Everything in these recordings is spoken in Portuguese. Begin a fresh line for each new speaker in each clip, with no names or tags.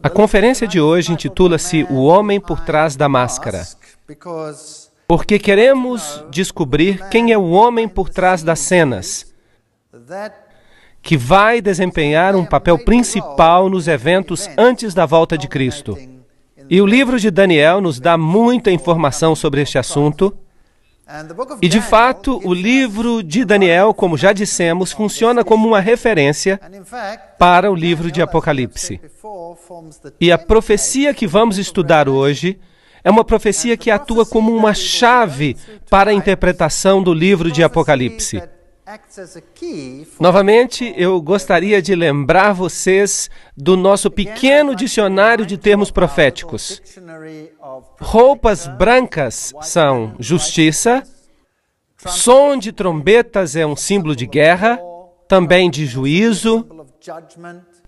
A conferência de hoje intitula-se O Homem por Trás da Máscara, porque queremos descobrir quem é o homem por trás das cenas, que vai desempenhar um papel principal nos eventos antes da volta de Cristo. E o livro de Daniel nos dá muita informação sobre este assunto. E, de fato, o livro de Daniel, como já dissemos, funciona como uma referência para o livro de Apocalipse. E a profecia que vamos estudar hoje é uma profecia que atua como uma chave para a interpretação do livro de Apocalipse. Novamente, eu gostaria de lembrar vocês do nosso pequeno dicionário de termos proféticos. Roupas brancas são justiça, som de trombetas é um símbolo de guerra, também de juízo,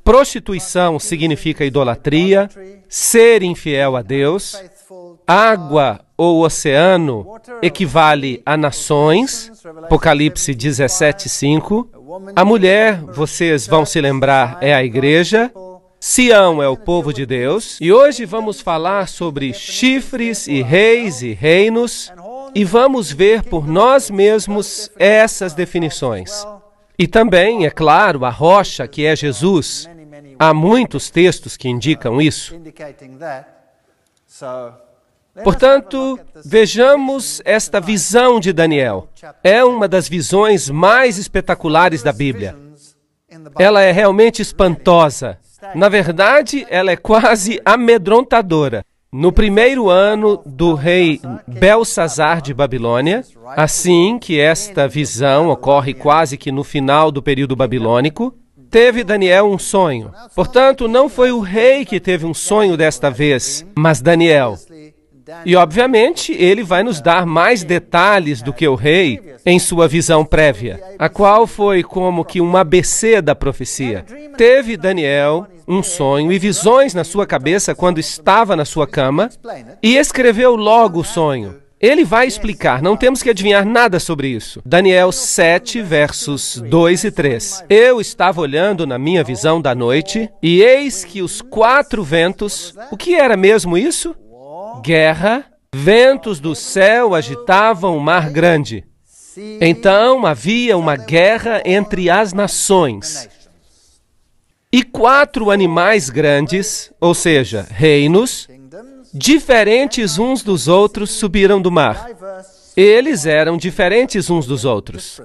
prostituição significa idolatria, ser infiel a Deus, água ou oceano equivale a nações, Apocalipse 17:5. A mulher, vocês vão se lembrar, é a igreja. Sião é o povo de Deus. E hoje vamos falar sobre chifres e reis e reinos. E vamos ver por nós mesmos essas definições. E também, é claro, a rocha, que é Jesus. Há muitos textos que indicam isso. Portanto, vejamos esta visão de Daniel. É uma das visões mais espetaculares da Bíblia. Ela é realmente espantosa. Na verdade, ela é quase amedrontadora. No primeiro ano do rei Belsazar de Babilônia, assim que esta visão ocorre quase que no final do período babilônico, teve Daniel um sonho. Portanto, não foi o rei que teve um sonho desta vez, mas Daniel. E, obviamente, ele vai nos dar mais detalhes do que o rei em sua visão prévia, a qual foi como que um ABC da profecia. Teve Daniel um sonho e visões na sua cabeça quando estava na sua cama e escreveu logo o sonho. Ele vai explicar, não temos que adivinhar nada sobre isso. Daniel 7, versos 2 e 3. Eu estava olhando na minha visão da noite e eis que os 4 ventos... O que era mesmo isso? Guerra, ventos do céu agitavam o mar grande. Então havia uma guerra entre as nações. E 4 animais grandes, ou seja, reinos, diferentes uns dos outros, subiram do mar. Eles eram diferentes uns dos outros.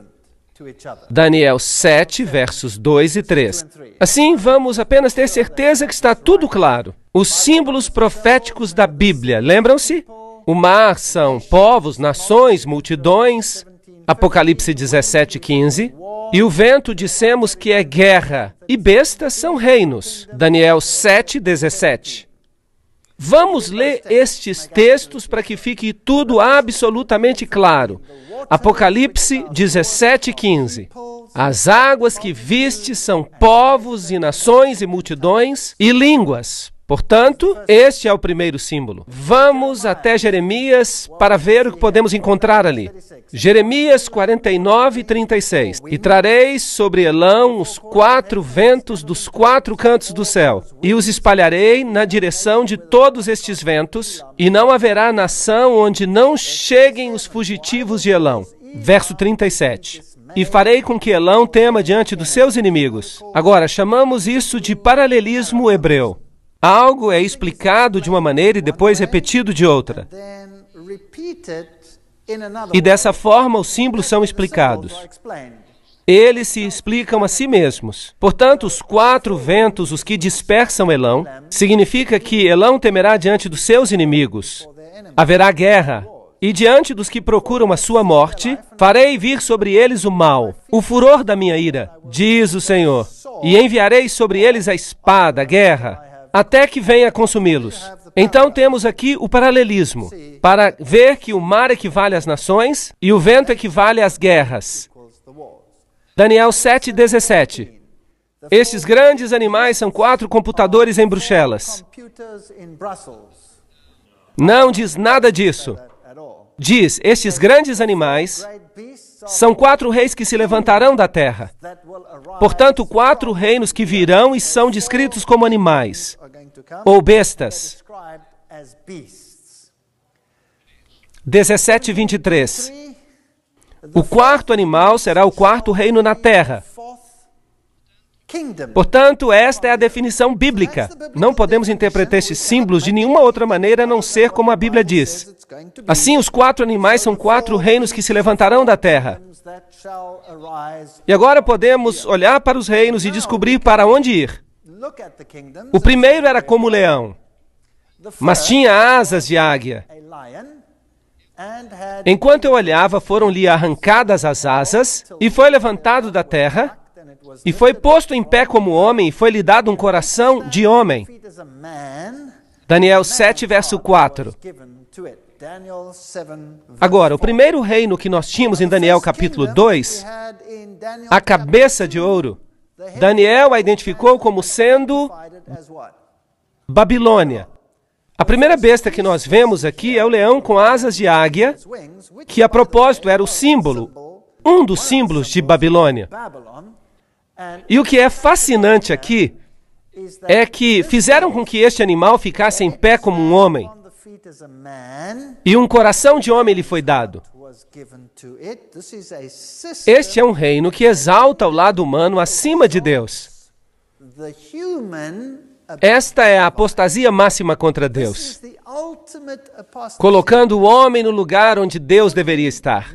Daniel 7, versos 2 e 3. Assim, vamos apenas ter certeza que está tudo claro. Os símbolos proféticos da Bíblia, lembram-se? O mar são povos, nações, multidões, Apocalipse 17:15. E o vento dissemos que é guerra, e bestas são reinos, Daniel 7:17. Vamos ler estes textos para que fique tudo absolutamente claro. Apocalipse 17:15. As águas que viste são povos e nações e multidões e línguas. Portanto, este é o primeiro símbolo. Vamos até Jeremias para ver o que podemos encontrar ali. Jeremias 49:36. E trareis sobre Elão os 4 ventos dos 4 cantos do céu, e os espalharei na direção de todos estes ventos, e não haverá nação onde não cheguem os fugitivos de Elão. Verso 37. E farei com que Elão tema diante dos seus inimigos. Agora, chamamos isso de paralelismo hebreu. Algo é explicado de uma maneira e depois repetido de outra. E dessa forma os símbolos são explicados. Eles se explicam a si mesmos. Portanto, os 4 ventos, os que dispersam Elão, significa que Elão temerá diante dos seus inimigos. Haverá guerra. E diante dos que procuram a sua morte, farei vir sobre eles o mal, o furor da minha ira, diz o Senhor. E enviarei sobre eles a espada, a guerra, até que venha consumi-los. Então temos aqui o paralelismo, para ver que o mar equivale às nações e o vento equivale às guerras. Daniel 7:17. Estes grandes animais são 4 computadores em Bruxelas. Não diz nada disso. Diz, estes grandes animais são 4 reis que se levantarão da terra. Portanto, 4 reinos que virão e são descritos como animais. ou bestas. 17:23. O quarto animal será o quarto reino na terra. Portanto, esta é a definição bíblica. Não podemos interpretar estes símbolos de nenhuma outra maneira a não ser como a Bíblia diz. Assim, os quatro animais são quatro reinos que se levantarão da terra. E agora podemos olhar para os reinos e descobrir para onde ir. O primeiro era como leão, mas tinha asas de águia. Enquanto eu olhava, foram-lhe arrancadas as asas, e foi levantado da terra, e foi posto em pé como homem, e foi-lhe dado um coração de homem. Daniel 7, verso 4. Agora, o primeiro reino que nós tínhamos em Daniel capítulo 2, a cabeça de ouro, Daniel a identificou como sendo Babilônia. A primeira besta que nós vemos aqui é o leão com asas de águia, que a propósito era o símbolo, um dos símbolos de Babilônia. E o que é fascinante aqui é que fizeram com que este animal ficasse em pé como um homem, e um coração de homem lhe foi dado. Este é um reino que exalta o lado humano acima de Deus. Esta é a apostasia máxima contra Deus, colocando o homem no lugar onde Deus deveria estar.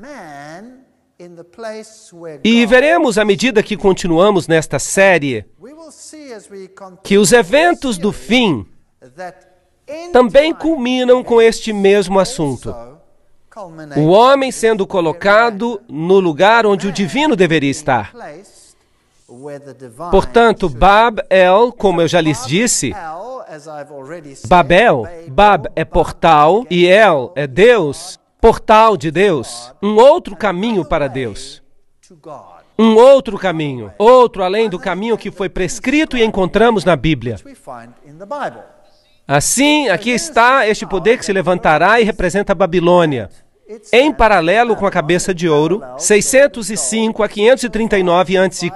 E veremos, à medida que continuamos nesta série, que os eventos do fim também culminam com este mesmo assunto. O homem sendo colocado no lugar onde o divino deveria estar. Portanto, Bab-El, como eu já lhes disse, Babel, Bab é portal e El é Deus, portal de Deus, um outro caminho para Deus. Um outro caminho, outro além do caminho que foi prescrito e encontramos na Bíblia. Assim, aqui está este poder que se levantará e representa a Babilônia, em paralelo com a cabeça de ouro, 605 a 539 a.C.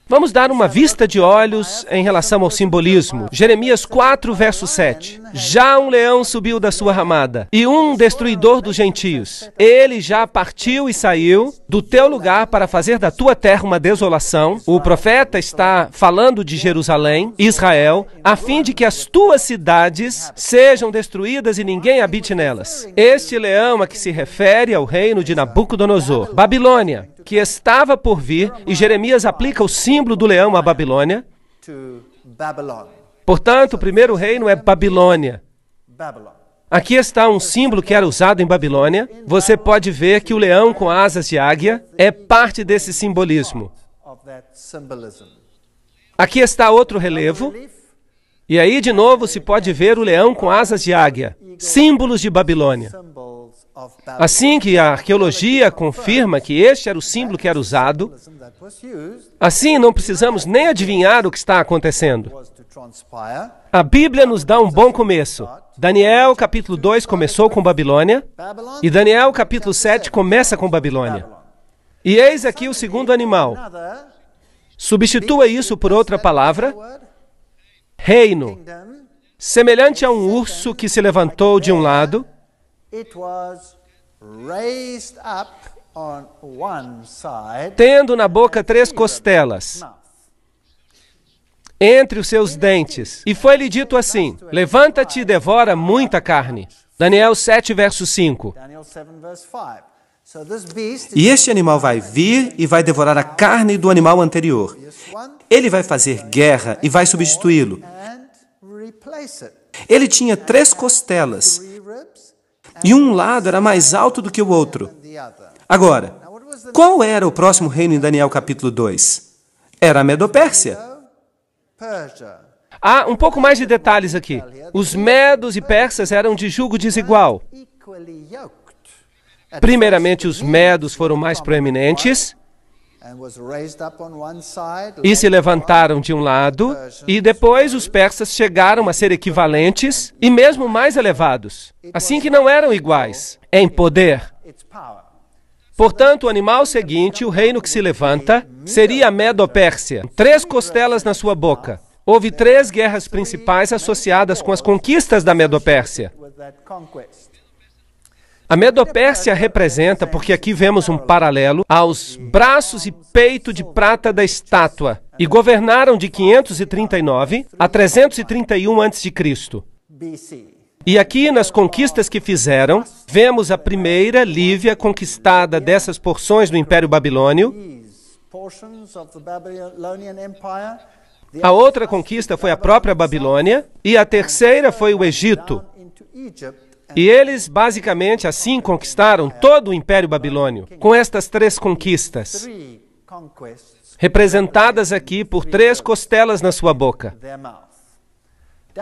Vamos dar uma vista de olhos em relação ao simbolismo. Jeremias 4, verso 7. Já um leão subiu da sua ramada, e um destruidor dos gentios. Ele já partiu e saiu do teu lugar para fazer da tua terra uma desolação. O profeta está falando de Jerusalém, Israel, a fim de que as tuas cidades sejam destruídas e ninguém habite nelas. Este leão a que se refere ao reino de Nabucodonosor, Babilônia, que estava por vir, e Jeremias aplica o símbolo do leão à Babilônia. Portanto, o primeiro reino é Babilônia. Aqui está um símbolo que era usado em Babilônia. Você pode ver que o leão com asas de águia é parte desse simbolismo. Aqui está outro relevo. E aí, de novo, se pode ver o leão com asas de águia, símbolos de Babilônia. Assim que a arqueologia confirma que este era o símbolo que era usado, assim não precisamos nem adivinhar o que está acontecendo. A Bíblia nos dá um bom começo. Daniel capítulo 2 começou com Babilônia, e Daniel capítulo 7 começa com Babilônia. E eis aqui o segundo animal. Substitua isso por outra palavra, reino, semelhante a um urso que se levantou de um lado, tendo na boca 3 costelas, entre os seus dentes. E foi-lhe dito assim: levanta-te e devora muita carne. Daniel 7, verso 5.
E este animal vai vir e vai devorar a carne do animal anterior. Ele vai fazer guerra e vai substituí-lo. Ele tinha 3 costelas, e um lado era mais alto do que o outro. Agora, qual era o próximo reino em Daniel capítulo 2? Era a Medopérsia.
Há um pouco mais de detalhes aqui. Os medos e persas eram de jugo desigual. Primeiramente, os medos foram mais proeminentes e se levantaram de um lado, e depois os persas chegaram a ser equivalentes e mesmo mais elevados, assim que não eram iguais em poder. Portanto, o animal seguinte, o reino que se levanta, seria a Medo-Pérsia. 3 costelas na sua boca. Houve 3 guerras principais associadas com as conquistas da Medo-Pérsia. A Medo-Pérsia representa, porque aqui vemos um paralelo, aos braços e peito de prata da estátua, e governaram de 539 a 331 a.C. E aqui, nas conquistas que fizeram, vemos a primeira, Lívia, conquistada dessas porções do Império Babilônio. A outra conquista foi a própria Babilônia, e a terceira foi o Egito. E eles, basicamente, assim conquistaram todo o Império Babilônio, com estas 3 conquistas, representadas aqui por 3 costelas na sua boca.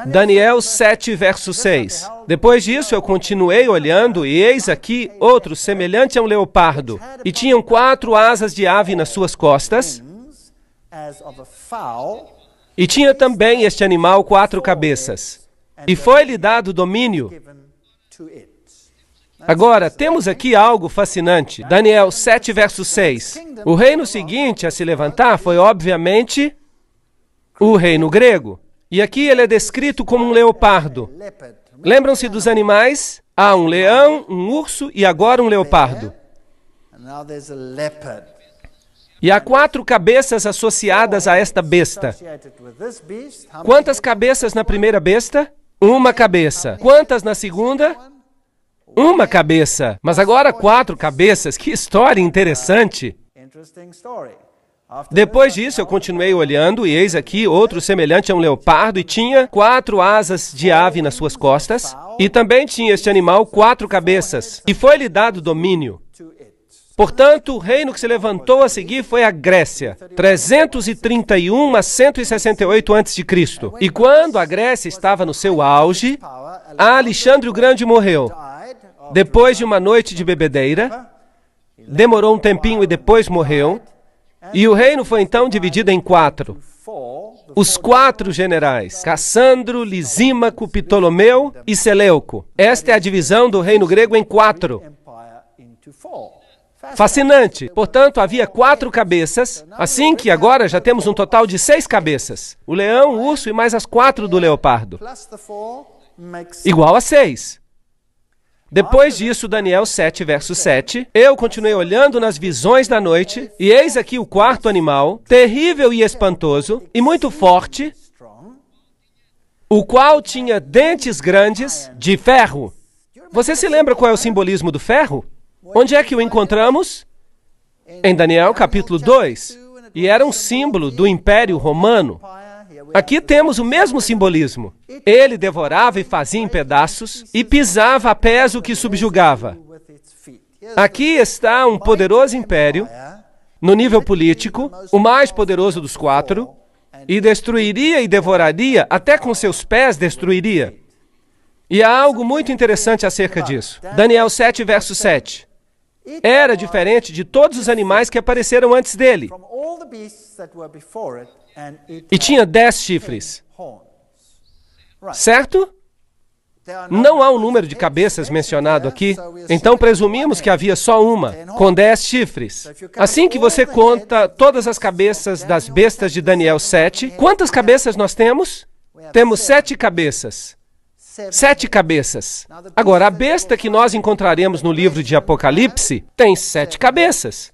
Daniel 7, verso 6. Depois disso, eu continuei olhando, e eis aqui outro semelhante a um leopardo, e tinham 4 asas de ave nas suas costas, e tinha também este animal 4 cabeças, e foi-lhe dado domínio. Agora, temos aqui algo fascinante. Daniel 7, verso 6. O reino seguinte a se levantar foi, obviamente, o reino grego. E aqui ele é descrito como um leopardo. Lembram-se dos animais? Há um leão, um urso e agora um leopardo. E há 4 cabeças associadas a esta besta. Quantas cabeças na primeira besta? 1 cabeça. Quantas na segunda? 1 cabeça. Mas agora 4 cabeças. Que história interessante. Depois disso, eu continuei olhando, e eis aqui outro semelhante a um leopardo, e tinha 4 asas de ave nas suas costas, e também tinha este animal 4 cabeças, e foi-lhe dado domínio. Portanto, o reino que se levantou a seguir foi a Grécia, 331 a 168 a.C. E quando a Grécia estava no seu auge, Alexandre o Grande morreu. Depois de uma noite de bebedeira, demorou um tempinho e depois morreu. E o reino foi então dividido em 4. Os 4 generais, Cassandro, Lisímaco, Ptolomeu e Seleuco. Esta é a divisão do reino grego em 4. Fascinante. Portanto, havia 4 cabeças, assim que agora já temos um total de 6 cabeças. O leão, o urso e mais as 4 do leopardo. Igual a 6. Depois disso, Daniel 7, verso 7, eu continuei olhando nas visões da noite, e eis aqui o 4º animal, terrível e espantoso, e muito forte, o qual tinha dentes grandes de ferro. Você se lembra qual é o simbolismo do ferro? Onde é que o encontramos? Em Daniel capítulo 2. E era um símbolo do Império Romano. Aqui temos o mesmo simbolismo. Ele devorava e fazia em pedaços e pisava a pés o que subjugava. Aqui está um poderoso império, no nível político, o mais poderoso dos 4, e destruiria e devoraria, até com seus pés destruiria. E há algo muito interessante acerca disso. Daniel 7, verso 7. Era diferente de todos os animais que apareceram antes dele. E tinha 10 chifres. Certo? Não há um número de cabeças mencionado aqui, então presumimos que havia só uma, com 10 chifres. Assim que você conta todas as cabeças das bestas de Daniel 7, quantas cabeças nós temos? Temos 7 cabeças. 7 cabeças. Agora, a besta que nós encontraremos no livro de Apocalipse tem 7 cabeças.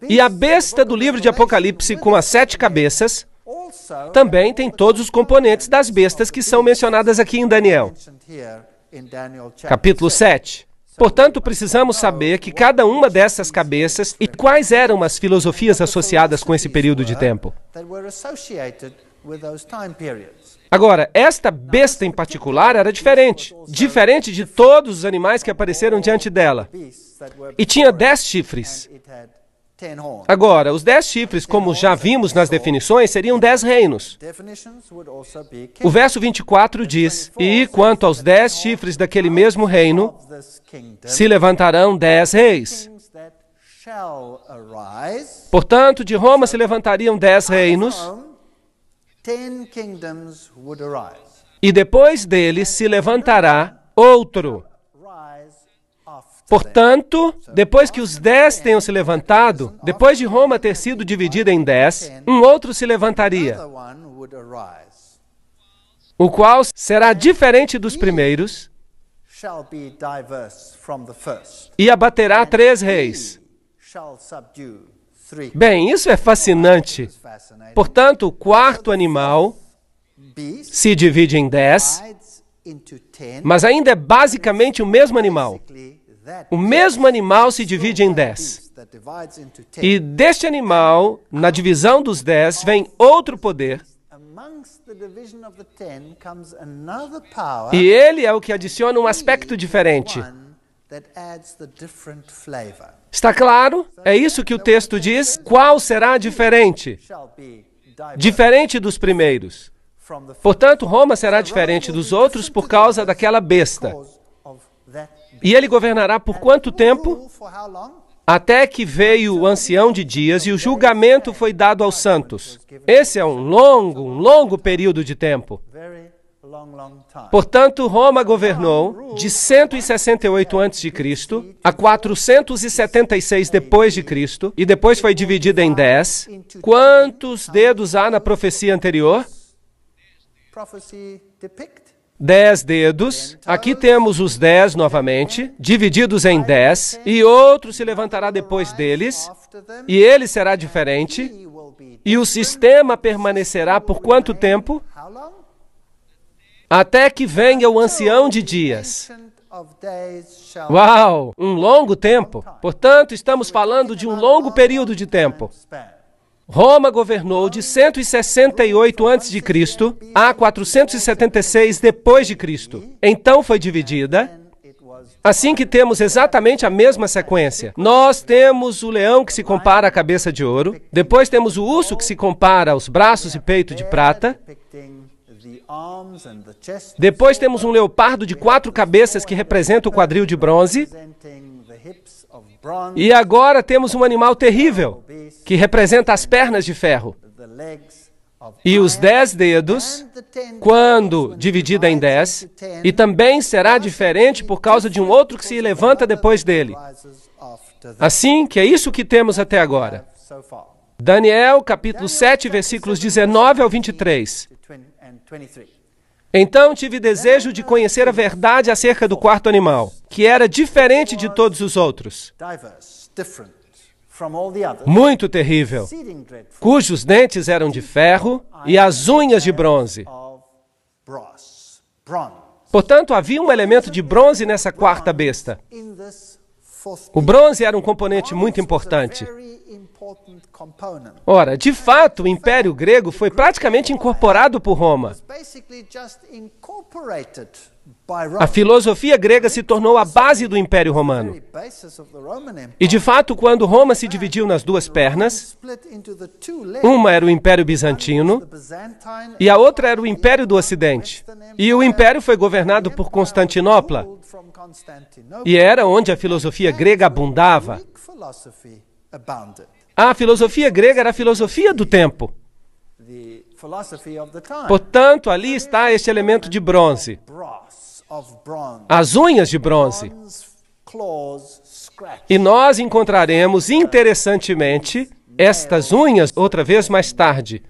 E a besta do livro de Apocalipse com as 7 cabeças também tem todos os componentes das bestas que são mencionadas aqui em Daniel. Capítulo 7. Portanto, precisamos saber que cada uma dessas cabeças e quais eram as filosofias associadas com esse período de tempo. Agora, esta besta em particular era diferente de todos os animais que apareceram diante dela. E tinha 10 chifres. Agora, os 10 chifres, como já vimos nas definições, seriam 10 reinos. O verso 24 diz, e quanto aos 10 chifres daquele mesmo reino, se levantarão 10 reis. Portanto, de Roma se levantariam 10 reinos, e depois dele se levantará outro. Portanto, depois que os 10 tenham se levantado, depois de Roma ter sido dividida em 10, um outro se levantaria, o qual será diferente dos primeiros e abaterá 3 reis. Bem, isso é fascinante. Portanto, o quarto animal se divide em 10, mas ainda é basicamente o mesmo animal. O mesmo animal se divide em 10. E deste animal, na divisão dos 10, vem outro poder. E ele é o que adiciona um aspecto diferente. Está claro? É isso que o texto diz. Qual será diferente? Diferente dos primeiros. Portanto, Roma será diferente dos outros por causa daquela besta. E ele governará por quanto tempo? Até que veio o ancião de dias e o julgamento foi dado aos santos. Esse é um longo período de tempo. Portanto, Roma governou de 168 a.C. a 476 depois de Cristo, e depois foi dividida em 10. Quantos dedos há na profecia anterior? 10 dedos. Aqui temos os 10 novamente, divididos em 10, e outro se levantará depois deles, e ele será diferente, e o sistema permanecerá por quanto tempo? Até que venha o ancião de dias. Uau! Um longo tempo. Portanto, estamos falando de um longo período de tempo. Roma governou de 168 a.C. a 476 depois de Cristo. Então foi dividida. Assim que temos exatamente a mesma sequência. Nós temos o leão que se compara à cabeça de ouro. Depois temos o urso que se compara aos braços e peito de prata. Depois temos um leopardo de 4 cabeças que representa o quadril de bronze. E agora temos um animal terrível, que representa as pernas de ferro. E os 10 dedos, quando dividida em 10, e também será diferente por causa de um outro que se levanta depois dele. Assim que é isso que temos até agora. Daniel, capítulo 7, versículos 19 ao 23. Então tive desejo de conhecer a verdade acerca do quarto animal, que era diferente de todos os outros, muito terrível, cujos dentes eram de ferro e as unhas de bronze. Portanto, havia um elemento de bronze nessa quarta besta. O bronze era um componente muito importante. Ora, de fato, o Império Grego foi praticamente incorporado por Roma. A filosofia grega se tornou a base do Império Romano. E, de fato, quando Roma se dividiu nas duas pernas, uma era o Império Bizantino e a outra era o Império do Ocidente. E o Império foi governado por Constantinopla. E era onde a filosofia grega abundava. A filosofia grega era a filosofia do tempo. Portanto, ali está este elemento de bronze. As unhas de bronze. E nós encontraremos, interessantemente, estas unhas outra vez mais tarde,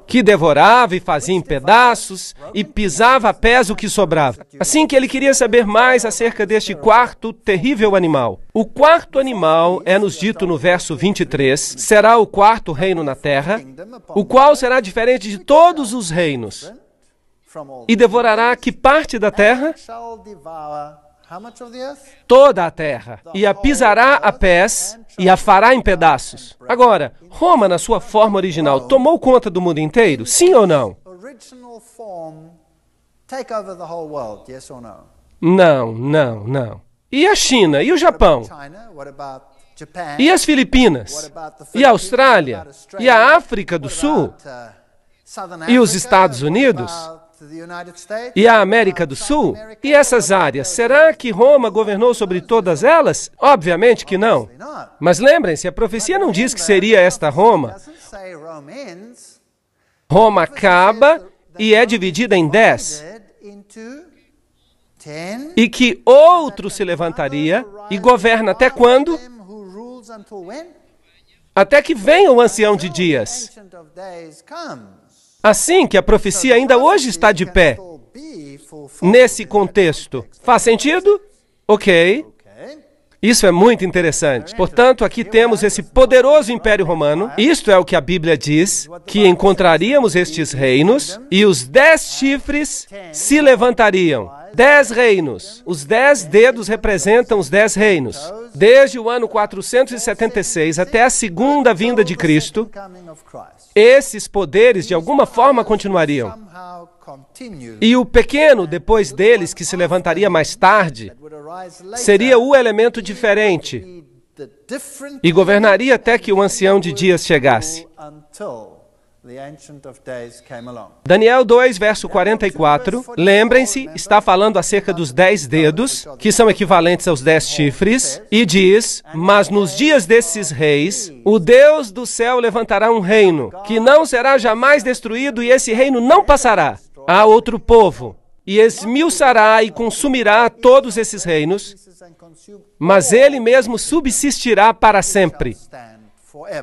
que devorava e fazia em pedaços e pisava a pés o que sobrava. Assim que ele queria saber mais acerca deste quarto terrível animal. O quarto animal, é-nos dito no verso 23, será o quarto reino na terra, o qual será diferente de todos os reinos, e devorará que parte da terra? Toda a terra, e a pisará a pés e a fará em pedaços. Agora, Roma, na sua forma original, tomou conta do mundo inteiro? Sim ou não? Não. E a China? E o Japão? E as Filipinas? E a Austrália? E a África do Sul? E os Estados Unidos? E a América do Sul? E essas áreas? Será que Roma governou sobre todas elas? Obviamente que não. Mas lembrem-se, a profecia não diz que seria esta Roma. Roma acaba e é dividida em 10. e que outro se levantaria e governa até quando? Até que venha o ancião de dias. Assim que a profecia ainda hoje está de pé. Nesse contexto. Faz sentido? Ok. Isso é muito interessante. Portanto, aqui temos esse poderoso Império Romano. Isto é o que a Bíblia diz, que encontraríamos estes reinos e os 10 chifres se levantariam. 10 reinos. Os 10 dedos representam os 10 reinos. Desde o ano 476 até a segunda vinda de Cristo, esses poderes de alguma forma continuariam. E o pequeno, depois deles, que se levantaria mais tarde, seria o elemento diferente e governaria até que o ancião de dias chegasse. Daniel 2, verso 44, lembrem-se, está falando acerca dos 10 dedos, que são equivalentes aos 10 chifres, e diz, mas nos dias desses reis, o Deus do céu levantará um reino, que não será jamais destruído, e esse reino não passará a outro povo, e esmiuçará e consumirá todos esses reinos, mas ele mesmo subsistirá para sempre.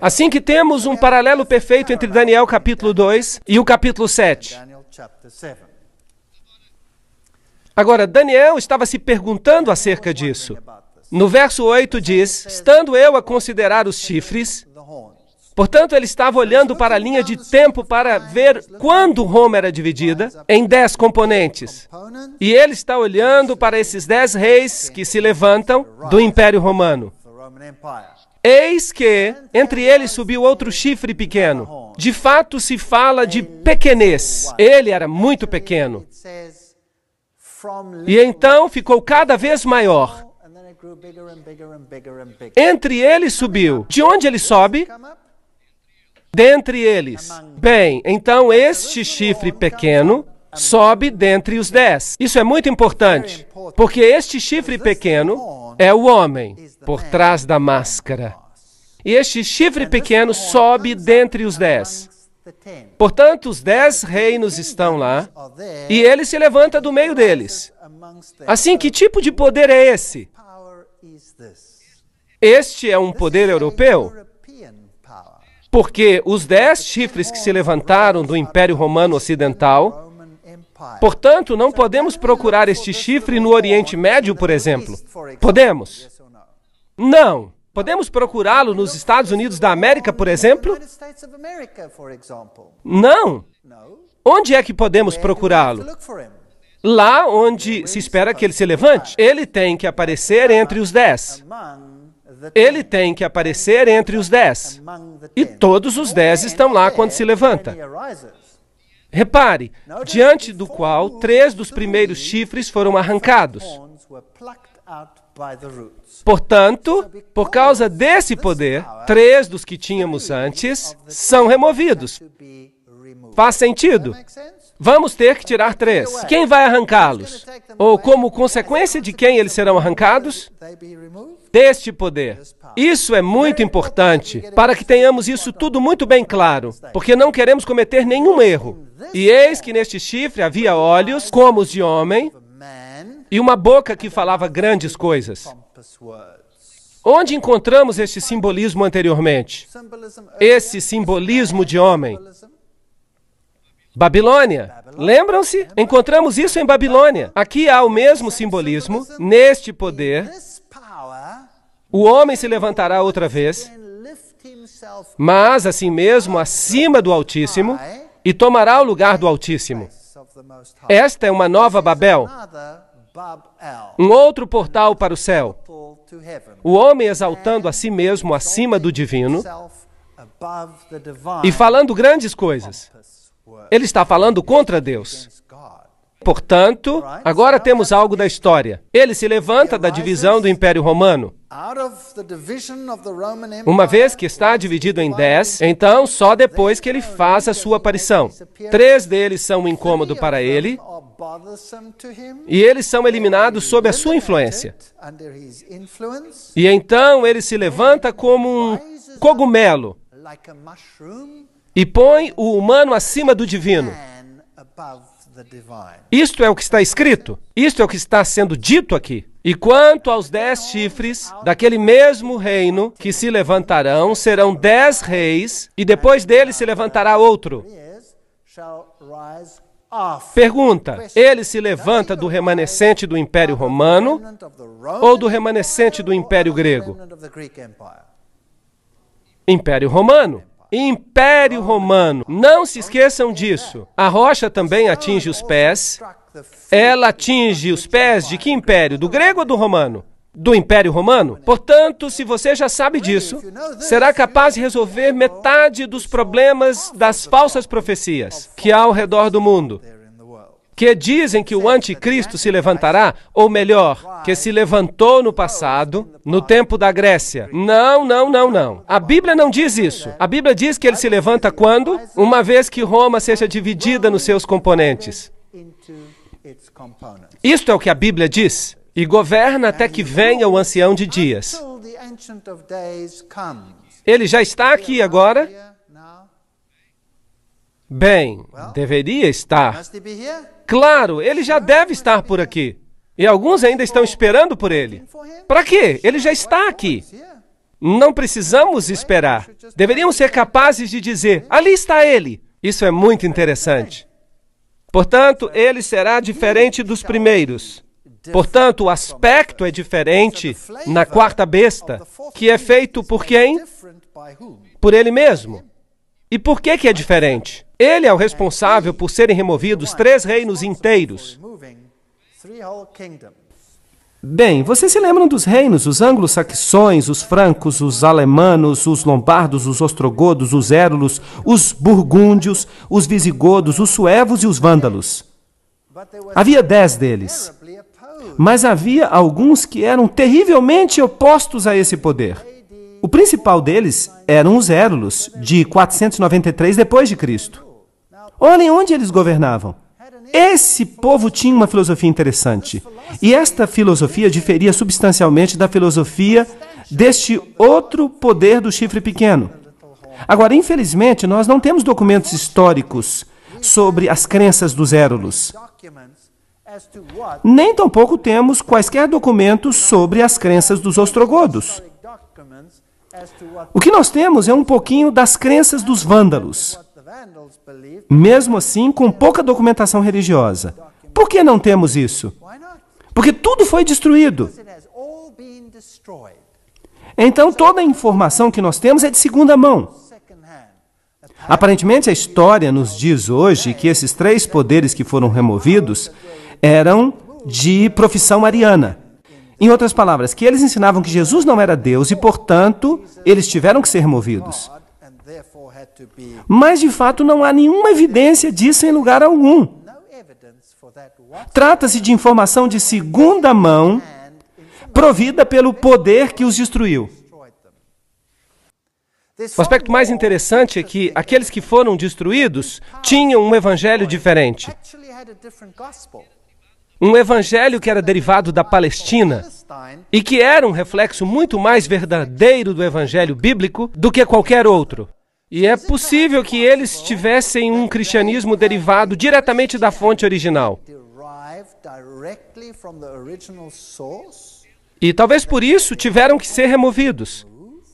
Assim que temos um paralelo perfeito entre Daniel capítulo 2 e o capítulo 7. Agora, Daniel estava se perguntando acerca disso. No verso 8 diz, estando eu a considerar os chifres, portanto, ele estava olhando para a linha de tempo para ver quando Roma era dividida em 10 componentes. E ele está olhando para esses 10 reis que se levantam do Império Romano. Eis que entre eles subiu outro chifre pequeno. De fato, se fala de pequenez. Ele era muito pequeno. E então ficou cada vez maior. Entre eles subiu. De onde ele sobe? Dentre eles. Bem, então este chifre pequeno sobe dentre os 10. Isso é muito importante, porque este chifre pequeno é o homem por trás da máscara. E este chifre pequeno sobe dentre os 10. Portanto, os 10 reinos estão lá, e ele se levanta do meio deles. Assim, que tipo de poder é esse? Este é um poder europeu? Porque os 10 chifres que se levantaram do Império Romano Ocidental, portanto, não podemos procurar este chifre no Oriente Médio, por exemplo. Podemos? Não. Podemos procurá-lo nos Estados Unidos da América, por exemplo? Não. Onde é que podemos procurá-lo? Lá onde se espera que ele se levante. Ele tem que aparecer entre os 10. Ele tem que aparecer entre os 10. E todos os 10 estão lá quando se levanta. Repare, diante do qual 3 dos primeiros chifres foram arrancados. Portanto, por causa desse poder, 3 dos que tínhamos antes são removidos. Faz sentido? Vamos ter que tirar 3. Quem vai arrancá-los? Ou como consequência de quem eles serão arrancados? Deste poder. Isso é muito importante, para que tenhamos isso tudo muito bem claro, porque não queremos cometer nenhum erro. E eis que neste chifre havia olhos, como os de homem, e uma boca que falava grandes coisas. Onde encontramos este simbolismo anteriormente? Esse simbolismo de homem. Babilônia. Lembram-se? Encontramos isso em Babilônia. Aqui há o mesmo simbolismo, neste poder. O homem se levantará outra vez, mas assim mesmo acima do Altíssimo, e tomará o lugar do Altíssimo. Esta é uma nova Babel, um outro portal para o céu. O homem exaltando a si mesmo acima do divino e falando grandes coisas. Ele está falando contra Deus. Portanto, agora temos algo da história. Ele se levanta da divisão do Império Romano. Uma vez que está dividido em 10, então só depois que ele faz a sua aparição. 3 deles são um incômodo para ele, e eles são eliminados sob a sua influência. E então ele se levanta como um cogumelo e põe o humano acima do divino. Isto é o que está escrito. Isto é o que está sendo dito aqui. E quanto aos 10 chifres, daquele mesmo reino que se levantarão, serão 10 reis, e depois dele se levantará outro. Pergunta, ele se levanta do remanescente do Império Romano ou do remanescente do Império Grego? Império Romano. Império Romano. Não se esqueçam disso. A rocha também atinge os pés. Ela atinge os pés de que império? Do grego ou do romano? Do Império Romano? Portanto, se você já sabe disso, será capaz de resolver metade dos problemas das falsas profecias que há ao redor do mundo, que dizem que o anticristo se levantará, ou melhor, que se levantou no passado, no tempo da Grécia. Não, não, não, não. A Bíblia não diz isso. A Bíblia diz que ele se levanta quando? Uma vez que Roma seja dividida nos seus componentes. Isto é o que a Bíblia diz. E governa até que venha o ancião de dias. Ele já está aqui agora? Bem, deveria estar. Claro, ele já deve estar por aqui. E alguns ainda estão esperando por ele. Para quê? Ele já está aqui. Não precisamos esperar. Deveríamos ser capazes de dizer, ali está ele. Isso é muito interessante. Portanto, ele será diferente dos primeiros. Portanto, o aspecto é diferente na quarta besta, que é feito por quem? Por ele mesmo. E por que é diferente? Ele é o responsável por serem removidos 3 reinos inteiros.
Bem, vocês se lembram dos reinos, os anglo-saxões, os francos, os alemanos, os lombardos, os ostrogodos, os érulos, os burgúndios, os visigodos, os suevos e os vândalos. Havia 10 deles. Mas havia alguns que eram terrivelmente opostos a esse poder. O principal deles eram os érulos, de 493 depois de Cristo. Olhem onde eles governavam. Esse povo tinha uma filosofia interessante. E esta filosofia diferia substancialmente da filosofia deste outro poder do chifre pequeno. Agora, infelizmente, nós não temos documentos históricos sobre as crenças dos érulos. Nem tampouco temos quaisquer documentos sobre as crenças dos ostrogodos. O que nós temos é um pouquinho das crenças dos vândalos. Mesmo assim, com pouca documentação religiosa. Por que não temos isso? Porque tudo foi destruído. Então, toda a informação que nós temos é de segunda mão. Aparentemente, a história nos diz hoje que esses 3 poderes que foram removidos eram de profissão ariana. Em outras palavras, que eles ensinavam que Jesus não era Deus e, portanto, eles tiveram que ser removidos. Mas, de fato, não há nenhuma evidência disso em lugar algum. Trata-se de informação de segunda mão, provida pelo poder que os destruiu.
O aspecto mais interessante é que aqueles que foram destruídos tinham um evangelho diferente. Um evangelho que era derivado da Palestina e que era um reflexo muito mais verdadeiro do evangelho bíblico do que qualquer outro. E é possível que eles tivessem um cristianismo derivado diretamente da fonte original. E talvez por isso tiveram que ser removidos.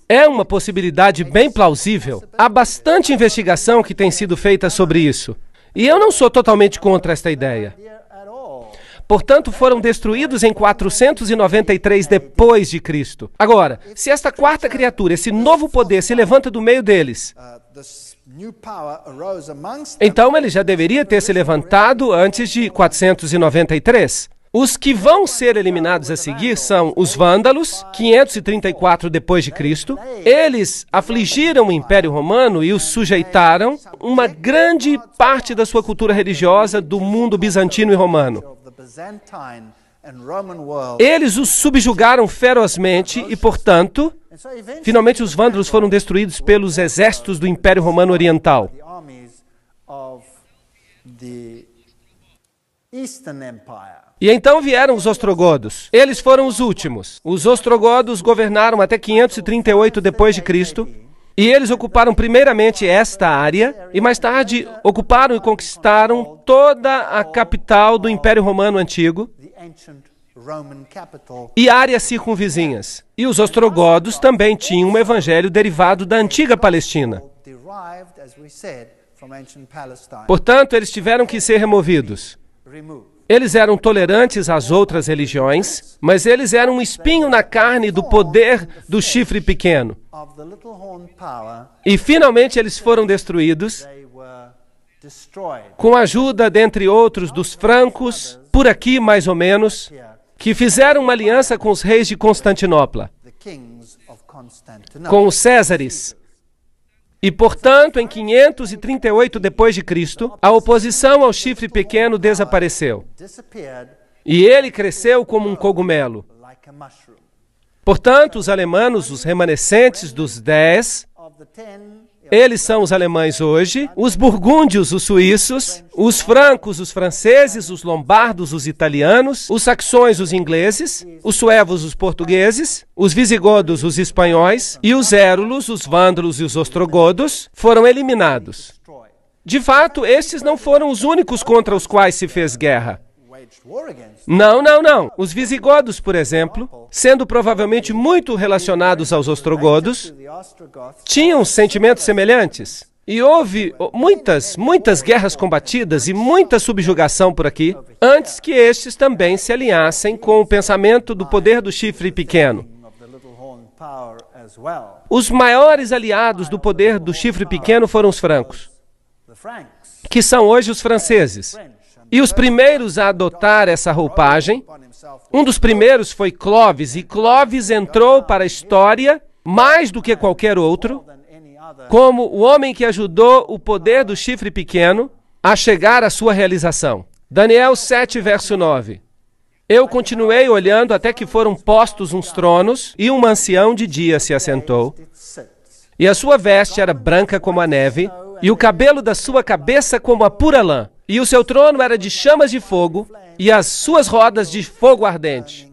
É uma possibilidade bem plausível. Há bastante investigação que tem sido feita sobre isso. E eu não sou totalmente contra esta ideia. Portanto, foram destruídos em 493 depois de Cristo. Agora, se esta quarta criatura, esse novo poder, se levanta do meio deles, então ele já deveria ter se levantado antes de 493. Os que vão ser eliminados a seguir são os vândalos, 534 depois de Cristo. Eles afligiram o Império Romano e os sujeitaram uma grande parte da sua cultura religiosa do mundo bizantino e romano. Eles os subjugaram ferozmente e, portanto, finalmente os vândalos foram destruídos pelos exércitos do Império Romano Oriental. E então vieram os ostrogodos. Eles foram os últimos. Os ostrogodos governaram até 538 depois de Cristo. E eles ocuparam primeiramente esta área, e mais tarde ocuparam e conquistaram toda a capital do Império Romano Antigo e áreas circunvizinhas. E os ostrogodos também tinham um evangelho derivado da antiga Palestina. Portanto, eles tiveram que ser removidos. Eles eram tolerantes às outras religiões, mas eles eram um espinho na carne do poder do chifre pequeno. E finalmente eles foram destruídos com a ajuda, dentre outros, dos francos, por aqui mais ou menos, que fizeram uma aliança com os reis de Constantinopla, com os Césares. E, portanto, em 538 d.C., a oposição ao chifre pequeno desapareceu. E ele cresceu como um cogumelo. Portanto, os alemanos, os remanescentes dos 10, eles são os alemães hoje, os burgúndios, os suíços, os francos, os franceses, os lombardos, os italianos, os saxões, os ingleses, os suevos, os portugueses, os visigodos, os espanhóis, e os érulos, os vândalos e os ostrogodos foram eliminados. De fato, estes não foram os únicos contra os quais se fez guerra. Não. Os visigodos, por exemplo, sendo provavelmente muito relacionados aos ostrogodos, tinham sentimentos semelhantes. E houve muitas guerras combatidas e muita subjugação por aqui, antes que estes também se alinhassem com o pensamento do poder do chifre pequeno. Os maiores aliados do poder do chifre pequeno foram os francos, que são hoje os franceses. E os primeiros a adotar essa roupagem, um dos primeiros foi Clovis, e Clovis entrou para a história, mais do que qualquer outro, como o homem que ajudou o poder do chifre pequeno a chegar à sua realização. Daniel 7, verso 9. Eu continuei olhando até que foram postos uns tronos, e um ancião de dia se assentou, e a sua veste era branca como a neve, e o cabelo da sua cabeça como a pura lã. E o seu trono era de chamas de fogo, e as suas rodas de fogo ardente.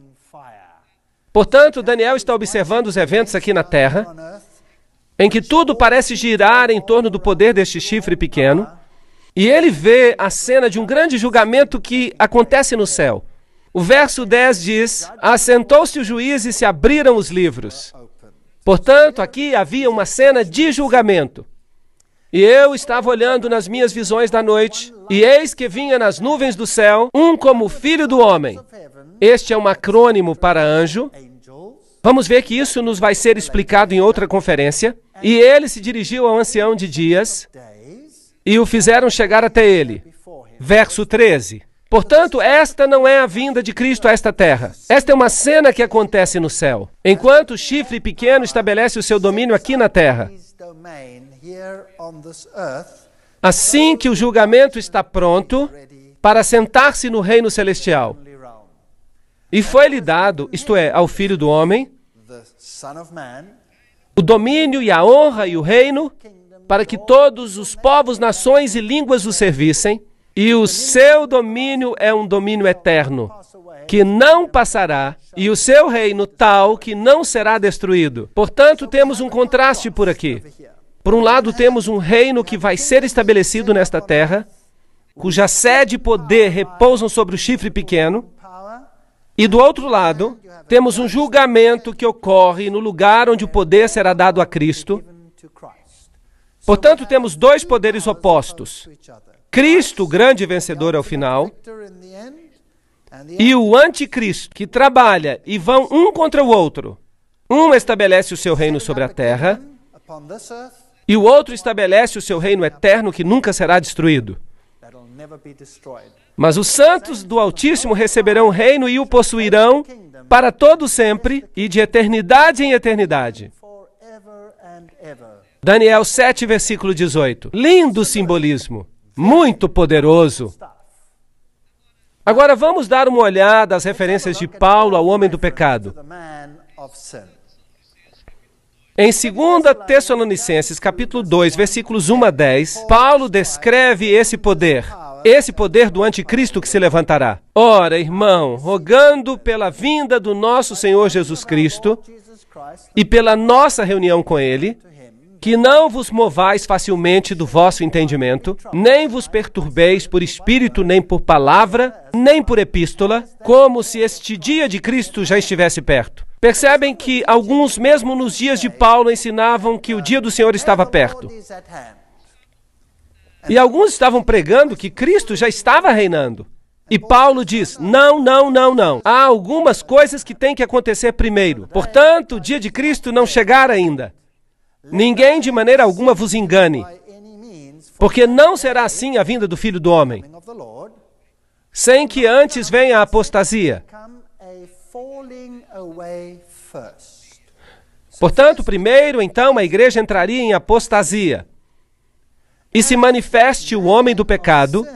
Portanto, Daniel está observando os eventos aqui na Terra, em que tudo parece girar em torno do poder deste chifre pequeno, e ele vê a cena de um grande julgamento que acontece no céu. O verso 10 diz: assentou-se o juiz e se abriram os livros. Portanto, aqui havia uma cena de julgamento. E eu estava olhando nas minhas visões da noite, e eis que vinha nas nuvens do céu um como filho do homem. Este é um acrônimo para anjo. Vamos ver que isso nos vai ser explicado em outra conferência. E ele se dirigiu ao ancião de dias, e o fizeram chegar até ele. Verso 13. Portanto, esta não é a vinda de Cristo a esta terra. Esta é uma cena que acontece no céu, enquanto o chifre pequeno estabelece o seu domínio aqui na terra. Assim que o julgamento está pronto para sentar-se no reino celestial. E foi-lhe dado, isto é, ao Filho do Homem, o domínio e a honra e o reino, para que todos os povos, nações e línguas o servissem, e o seu domínio é um domínio eterno, que não passará, e o seu reino tal que não será destruído. Portanto, temos um contraste por aqui. Por um lado, temos um reino que vai ser estabelecido nesta terra, cuja sede e poder repousam sobre o chifre pequeno. E do outro lado, temos um julgamento que ocorre no lugar onde o poder será dado a Cristo. Portanto, temos dois poderes opostos. Cristo, o grande vencedor ao final, e o anticristo, que trabalha e vão um contra o outro. Um estabelece o seu reino sobre a terra, e o outro estabelece o seu reino eterno que nunca será destruído. Mas os santos do Altíssimo receberão o reino e o possuirão para todo sempre e de eternidade em eternidade. Daniel 7, versículo 18. Lindo simbolismo, muito poderoso. Agora vamos dar uma olhada às referências de Paulo ao homem do pecado. Em 2 Tessalonicenses, capítulo 2, versículos 1 a 10, Paulo descreve esse poder do anticristo que se levantará. Ora, irmão, rogando pela vinda do nosso Senhor Jesus Cristo e pela nossa reunião com Ele, que não vos movais facilmente do vosso entendimento, nem vos perturbeis por espírito, nem por palavra, nem por epístola, como se este dia de Cristo já estivesse perto. Percebem que alguns, mesmo nos dias de Paulo, ensinavam que o dia do Senhor estava perto. E alguns estavam pregando que Cristo já estava reinando. E Paulo diz, não, não, não, não. Há algumas coisas que têm que acontecer primeiro. Portanto, o dia de Cristo não chegar ainda. Ninguém de maneira alguma vos engane, porque não será assim a vinda do Filho do Homem, sem que antes venha a apostasia. Portanto, primeiro, então, a igreja entraria em apostasia, e se manifeste o homem do pecado,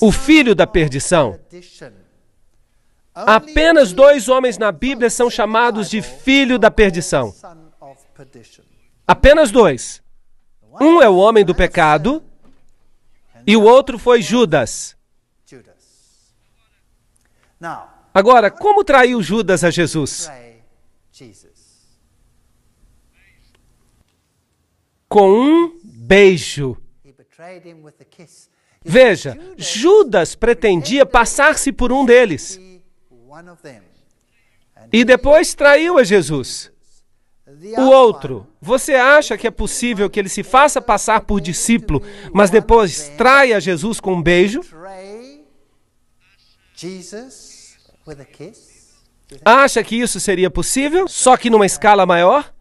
o filho da perdição. Apenas 2 homens na Bíblia são chamados de filho da perdição. Apenas 2. Um é o homem do pecado e o outro foi Judas. Agora, como traiu Judas a Jesus? Com um beijo. Veja, Judas pretendia passar-se por um deles. E depois traiu a Jesus. O outro, você acha que é possível que ele se faça passar por discípulo, mas depois traia Jesus com um beijo? Acha que isso seria possível, só que numa escala maior?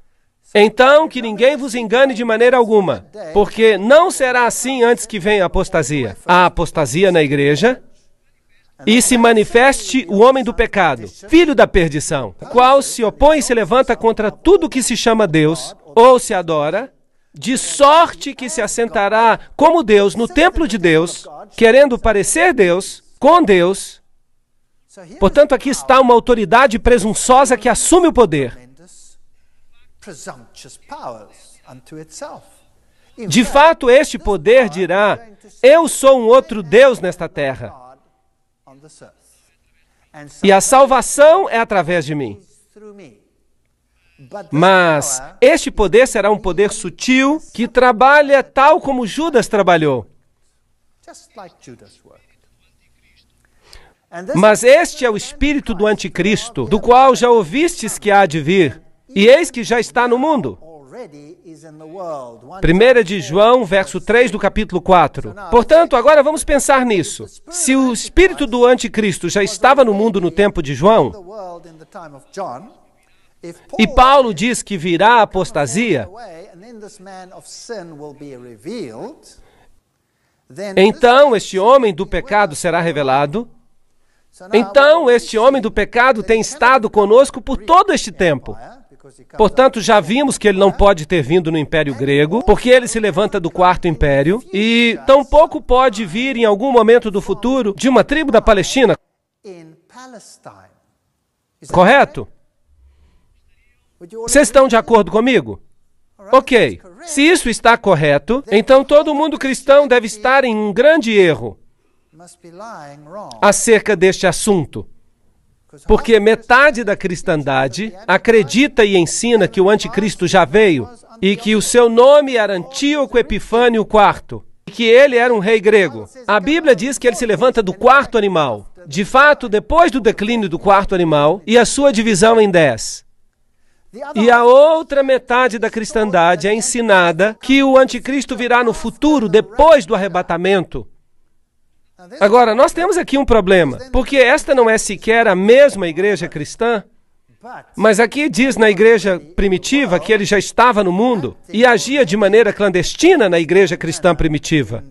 Então, que ninguém vos engane de maneira alguma, porque não será assim antes que venha a apostasia. A apostasia na igreja, e se manifeste o homem do pecado, filho da perdição, qual se opõe e se levanta contra tudo que se chama Deus, ou se adora, de sorte que se assentará como Deus no templo de Deus, querendo parecer Deus, com Deus. Portanto, aqui está uma autoridade presunçosa que assume o poder. De fato, este poder dirá, eu sou um outro Deus nesta terra. E a salvação é através de mim. Mas este poder será um poder sutil que trabalha tal como Judas trabalhou. Mas este é o espírito do anticristo, do qual já ouvistes que há de vir, e eis que já está no mundo. 1 de João, verso 3 do capítulo 4. Portanto, agora vamos pensar nisso. Se o espírito do anticristo já estava no mundo no tempo de João, e Paulo diz que virá a apostasia, então este homem do pecado será revelado. Então este homem do pecado tem estado conosco por todo este tempo. Portanto, já vimos que ele não pode ter vindo no Império Grego, porque ele se levanta do Quarto Império, e tampouco pode vir em algum momento do futuro de uma tribo da Palestina. Correto? Vocês estão de acordo comigo? Ok. Se isso está correto, então todo mundo cristão deve estar em um grande erro acerca deste assunto. Porque metade da cristandade acredita e ensina que o anticristo já veio e que o seu nome era Antíoco Epifânio IV e que ele era um rei grego. A Bíblia diz que ele se levanta do quarto animal. De fato, depois do declínio do quarto animal e a sua divisão em 10. E a outra metade da cristandade é ensinada que o anticristo virá no futuro, depois do arrebatamento. Agora, nós temos aqui um problema, porque esta não é sequer a mesma igreja cristã, mas aqui diz na igreja primitiva que ele já estava no mundo e agia de maneira clandestina na igreja cristã primitiva.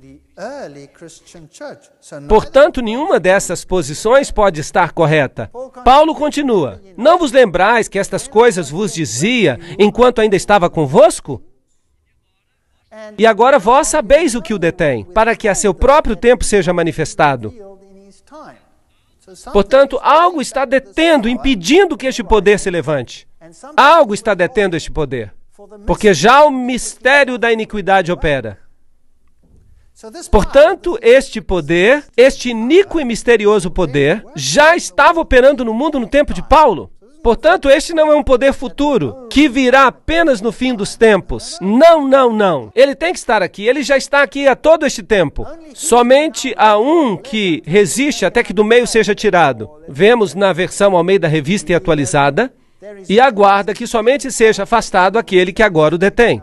Portanto, nenhuma dessas posições pode estar correta. Paulo continua, não vos lembrais que estas coisas vos dizia enquanto ainda estava convosco? E agora vós sabeis o que o detém, para que a seu próprio tempo seja manifestado. Portanto, algo está detendo, impedindo que este poder se levante. Algo está detendo este poder, porque já o mistério da iniquidade opera. Portanto, este poder, este iníquo e misterioso poder, já estava operando no mundo no tempo de Paulo. Portanto, este não é um poder futuro, que virá apenas no fim dos tempos. Não, não, não. Ele tem que estar aqui. Ele já está aqui há todo este tempo. Somente há um que resiste até que do meio seja tirado. Vemos na versão Almeida Revista e Atualizada. E aguarda que somente seja afastado aquele que agora o detém.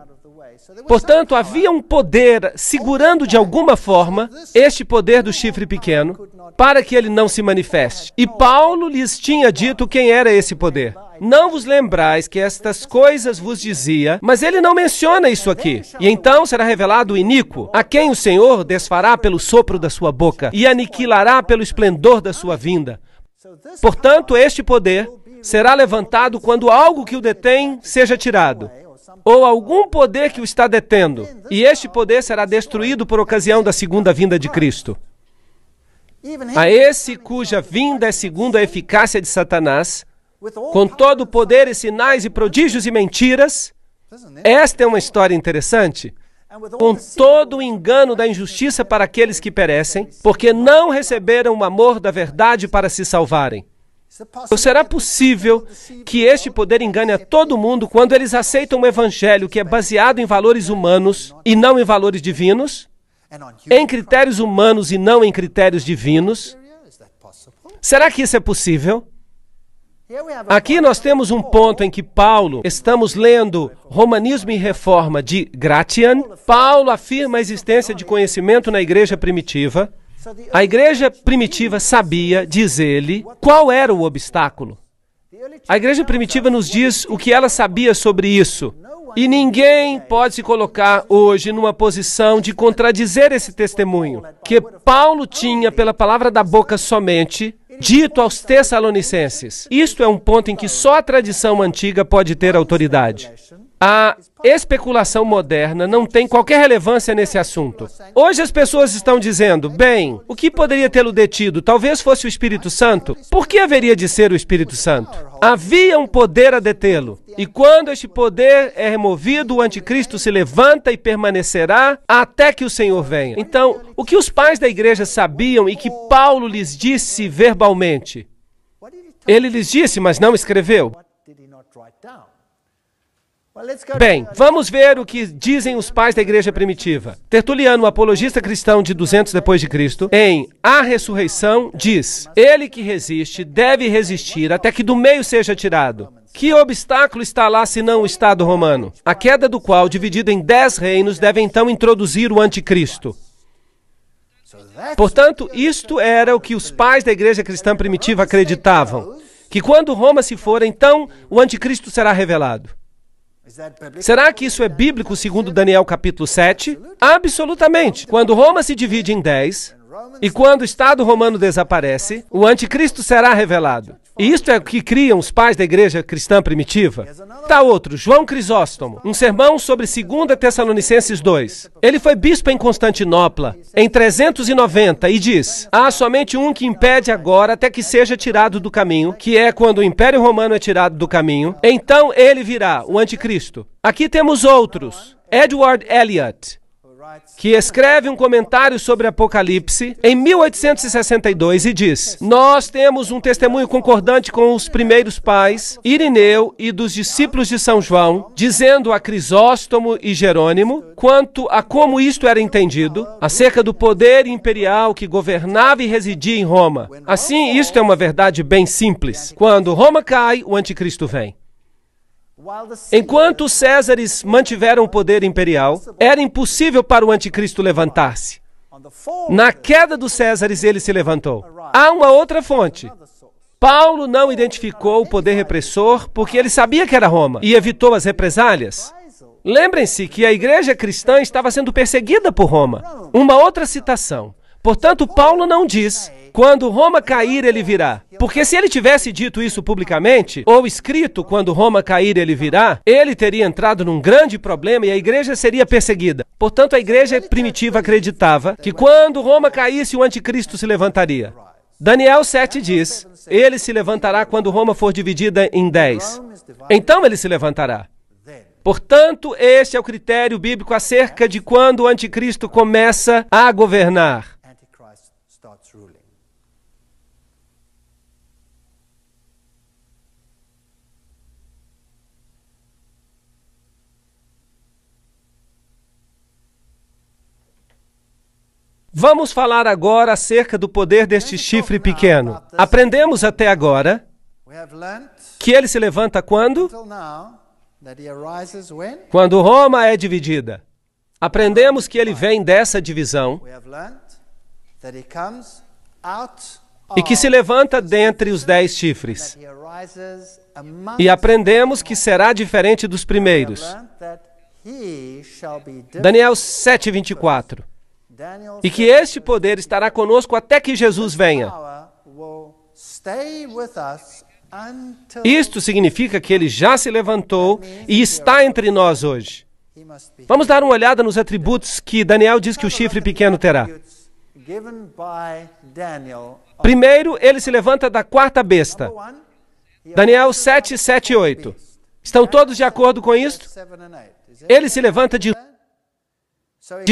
Portanto, havia um poder segurando de alguma forma este poder do chifre pequeno para que ele não se manifeste. E Paulo lhes tinha dito quem era esse poder. Não vos lembrais que estas coisas vos dizia, mas ele não menciona isso aqui. E então será revelado o iníquo, a quem o Senhor desfará pelo sopro da sua boca e aniquilará pelo esplendor da sua vinda. Portanto, este poder será levantado quando algo que o detém seja tirado, ou algum poder que o está detendo, e este poder será destruído por ocasião da segunda vinda de Cristo. A esse cuja vinda é segundo a eficácia de Satanás, com todo o poder e sinais e prodígios e mentiras, esta é uma história interessante, com todo o engano da injustiça para aqueles que perecem, porque não receberam o amor da verdade para se salvarem. Ou será possível que este poder engane a todo mundo quando eles aceitam um evangelho que é baseado em valores humanos e não em valores divinos? Em critérios humanos e não em critérios divinos? Será que isso é possível? Aqui nós temos um ponto em que Paulo, estamos lendo Romanismo e Reforma de Gratian. Paulo afirma a existência de conhecimento na igreja primitiva. A igreja primitiva sabia, diz ele, qual era o obstáculo. A igreja primitiva nos diz o que ela sabia sobre isso. E ninguém pode se colocar hoje numa posição de contradizer esse testemunho, que Paulo tinha pela palavra da boca somente, dito aos Tessalonicenses. Isto é um ponto em que só a tradição antiga pode ter autoridade. A especulação moderna não tem qualquer relevância nesse assunto. Hoje as pessoas estão dizendo, bem, o que poderia tê-lo detido? Talvez fosse o Espírito Santo. Por que haveria de ser o Espírito Santo? Havia um poder a detê-lo. E quando este poder é removido, o anticristo se levanta e permanecerá até que o Senhor venha. Então, o que os pais da igreja sabiam e que Paulo lhes disse verbalmente? Ele lhes disse, mas não escreveu. Bem, vamos ver o que dizem os pais da igreja primitiva. Tertuliano, um apologista cristão de 200 depois de Cristo, em A Ressurreição, diz: ele que resiste deve resistir até que do meio seja tirado. Que obstáculo está lá senão o Estado romano? A queda do qual, dividido em 10 reinos, deve então introduzir o anticristo. Portanto, isto era o que os pais da igreja cristã primitiva acreditavam, que quando Roma se for, então o anticristo será revelado. Será que isso é bíblico segundo Daniel capítulo 7? Absolutamente. Quando Roma se divide em 10, e quando o Estado romano desaparece, o anticristo será revelado. E isto é o que criam os pais da igreja cristã primitiva. Tá outro, João Crisóstomo, um sermão sobre 2 Tessalonicenses 2. Ele foi bispo em Constantinopla, em 390, e diz: há somente um que impede agora até que seja tirado do caminho, que é quando o Império Romano é tirado do caminho, então ele virá, o anticristo. Aqui temos outros. Edward Elliot, que escreve um comentário sobre Apocalipse em 1862 e diz: nós temos um testemunho concordante com os primeiros pais, Irineu e dos discípulos de São João, dizendo a Crisóstomo e Jerônimo, quanto a como isto era entendido, acerca do poder imperial que governava e residia em Roma. Assim, isto é uma verdade bem simples. Quando Roma cai, o anticristo vem. Enquanto os Césares mantiveram o poder imperial, era impossível para o anticristo levantar-se. Na queda dos Césares, ele se levantou. Há uma outra fonte. Paulo não identificou o poder repressor porque ele sabia que era Roma e evitou as represálias. Lembrem-se que a igreja cristã estava sendo perseguida por Roma. Uma outra citação. Portanto, Paulo não diz: quando Roma cair, ele virá. Porque se ele tivesse dito isso publicamente, ou escrito, quando Roma cair, ele virá, ele teria entrado num grande problema e a igreja seria perseguida. Portanto, a igreja primitiva acreditava que quando Roma caísse, o anticristo se levantaria. Daniel 7 diz: ele se levantará quando Roma for dividida em 10. Então ele se levantará. Portanto, este é o critério bíblico acerca de quando o anticristo começa a governar. Vamos falar agora acerca do poder deste chifre pequeno. Aprendemos até agora que ele se levanta quando? Quando Roma é dividida. Aprendemos que ele vem dessa divisão e que se levanta dentre os 10 chifres. E aprendemos que será diferente dos primeiros. Daniel 7:24. E que este poder estará conosco até que Jesus venha. Isto significa que ele já se levantou e está entre nós hoje. Vamos dar uma olhada nos atributos que Daniel diz que o chifre pequeno terá. Primeiro, ele se levanta da quarta besta. Daniel 7, 7 e 8. Estão todos de acordo com isto? Ele se levanta de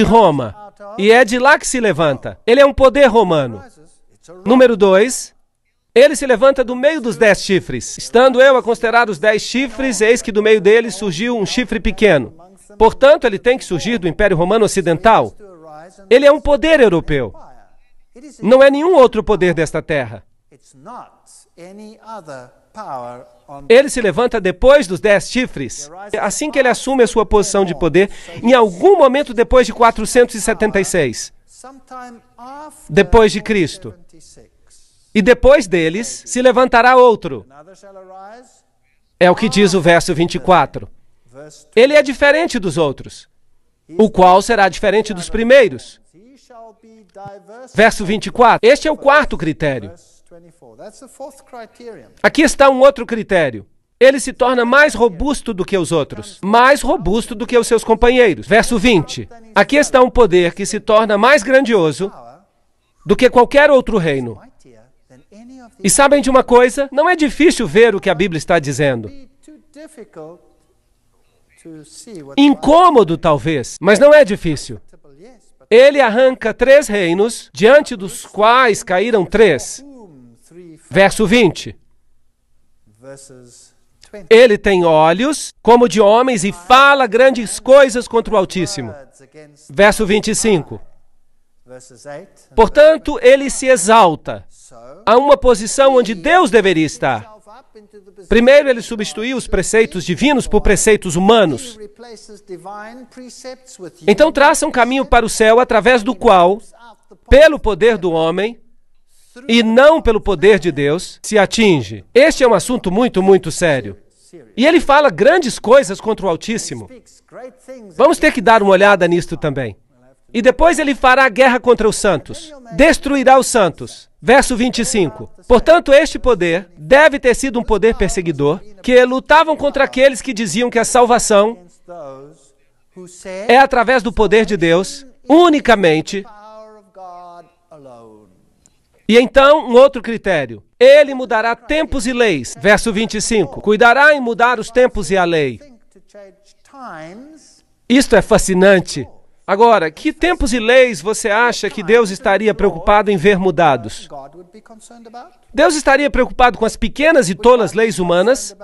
Roma. E é de lá que se levanta. Ele é um poder romano. Número 2. Ele se levanta do meio dos 10 chifres. Estando eu a considerar os 10 chifres, eis que do meio deles surgiu um chifre pequeno. Portanto, ele tem que surgir do Império Romano Ocidental. Ele é um poder europeu. Não é nenhum outro poder desta terra. Ele se levanta depois dos 10 chifres. Assim que ele assume a sua posição de poder, em algum momento depois de 476, depois de Cristo. E depois deles se levantará outro. É o que diz o verso 24. Ele é diferente dos outros, o qual será diferente dos primeiros. Verso 24. Este é o quarto critério. Aqui está um outro critério. Ele se torna mais robusto do que os outros, mais robusto do que os seus companheiros. Verso 20. Aqui está um poder que se torna mais grandioso do que qualquer outro reino. E sabem de uma coisa? Não é difícil ver o que a Bíblia está dizendo. Incômodo, talvez, mas não é difícil. Ele arranca 3 reinos, diante dos quais caíram 3. Verso 20. Ele tem olhos como de homens e fala grandes coisas contra o Altíssimo. Verso 25. Portanto, ele se exalta a uma posição onde Deus deveria estar. Primeiro, ele substituiu os preceitos divinos por preceitos humanos. Então, traça um caminho para o céu através do qual, pelo poder do homem, e não pelo poder de Deus, se atinge. Este é um assunto muito, muito sério. E ele fala grandes coisas contra o Altíssimo. Vamos ter que dar uma olhada nisto também. E depois ele fará guerra contra os santos. Destruirá os santos. Verso 25. Portanto, este poder deve ter sido um poder perseguidor, que lutavam contra aqueles que diziam que a salvação é através do poder de Deus, unicamente. E então, um outro critério. Ele mudará tempos e leis. Verso 25. Cuidará em mudar os tempos e a lei. Isto é fascinante. Agora, que tempos e leis você acha que Deus estaria preocupado em ver mudados? Deus estaria preocupado com as pequenas e tolas leis humanas?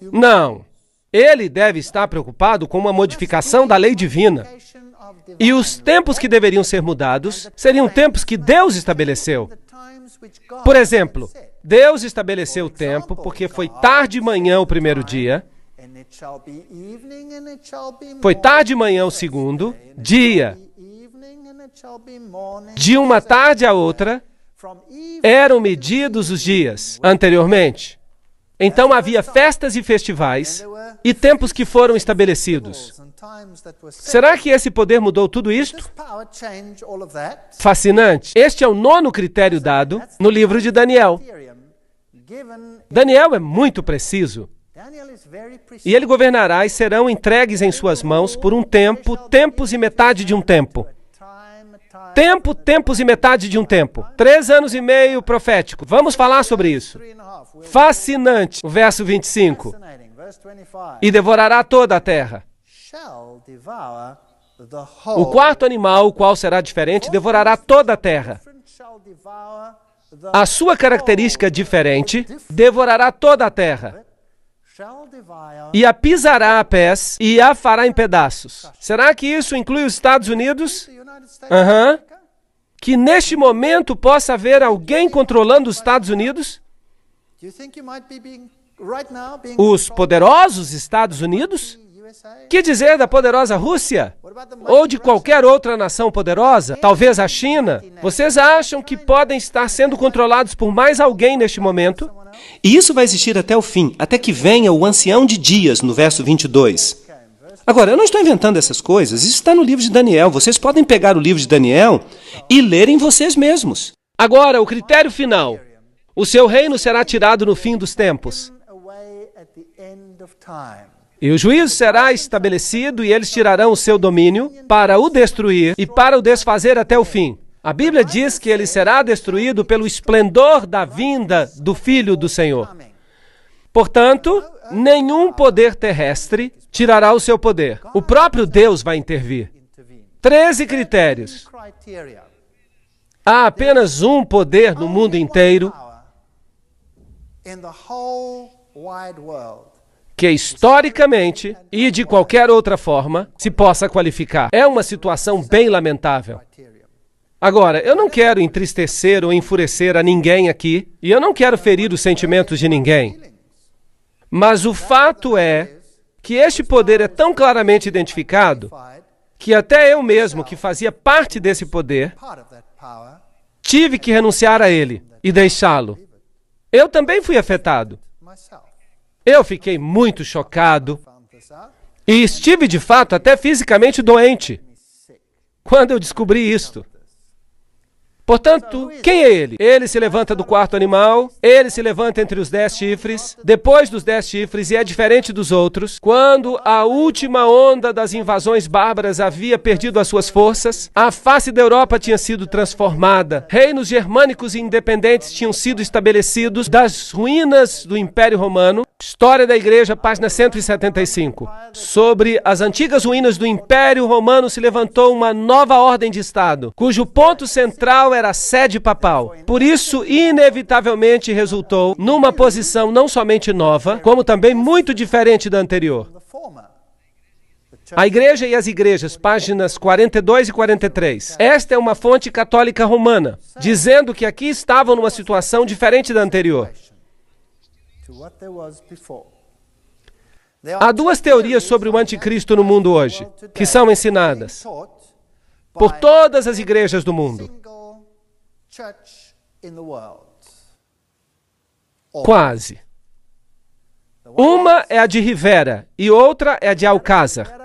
Não. Ele deve estar preocupado com uma modificação da lei divina. E os tempos que deveriam ser mudados seriam tempos que Deus estabeleceu. Por exemplo, Deus estabeleceu o tempo porque foi tarde de manhã o primeiro dia, foi tarde de manhã o segundo dia. De uma tarde a outra, eram medidos os dias anteriormente. Então havia festas e festivais e tempos que foram estabelecidos. Será que esse poder mudou tudo isto? Fascinante. Este é o 9º critério dado no livro de Daniel. Daniel é muito preciso. E ele governará e serão entregues em suas mãos por um tempo, tempos e metade de um tempo. Tempo, tempos e metade de um tempo. 3 anos e meio profético. Vamos falar sobre isso. Fascinante. O verso 25. E devorará toda a terra. O quarto animal, o qual será diferente, devorará toda a terra. A sua característica diferente devorará toda a terra. E a pisará a pés e a fará em pedaços. Será que isso inclui os Estados Unidos? Aham. Que neste momento possa haver alguém controlando os Estados Unidos? Os poderosos Estados Unidos? Que dizer da poderosa Rússia? Ou de qualquer outra nação poderosa? Talvez a China? Vocês acham que podem estar sendo controlados por mais alguém neste momento?
E isso vai existir até o fim, até que venha o ancião de dias, no verso 22. Agora, eu não estou inventando essas coisas, isso está no livro de Daniel. Vocês podem pegar o livro de Daniel e lerem vocês mesmos.
Agora, o critério final. O seu reino será tirado no fim dos tempos. E o juízo será estabelecido e eles tirarão o seu domínio para o destruir e para o desfazer até o fim. A Bíblia diz que ele será destruído pelo esplendor da vinda do Filho do Senhor. Portanto, nenhum poder terrestre tirará o seu poder. O próprio Deus vai intervir. 13 critérios. Há apenas um poder no mundo inteiro que historicamente e de qualquer outra forma se possa qualificar. É uma situação bem lamentável. Agora, eu não quero entristecer ou enfurecer a ninguém aqui, e eu não quero ferir os sentimentos de ninguém. Mas o fato é que este poder é tão claramente identificado que até eu mesmo, que fazia parte desse poder, tive que renunciar a ele e deixá-lo. Eu também fui afetado. Eu fiquei muito chocado e estive, de fato, até fisicamente doente quando eu descobri isto. Portanto, quem é ele? Ele se levanta do quarto animal, ele se levanta entre os 10 chifres, depois dos 10 chifres, e é diferente dos outros. Quando a última onda das invasões bárbaras havia perdido as suas forças, a face da Europa tinha sido transformada, reinos germânicos e independentes tinham sido estabelecidos das ruínas do Império Romano. História da Igreja, página 175. Sobre as antigas ruínas do Império Romano se levantou uma nova ordem de Estado, cujo ponto central era a sede papal. Por isso, inevitavelmente resultou numa posição não somente nova, como também muito diferente da anterior. A Igreja e as Igrejas, páginas 42 e 43. Esta é uma fonte católica romana, dizendo que aqui estavam numa situação diferente da anterior. Há duas teorias sobre o anticristo no mundo hoje, que são ensinadas por todas as igrejas do mundo. Quase. Uma é a de Rivera e outra é a de Alcázar.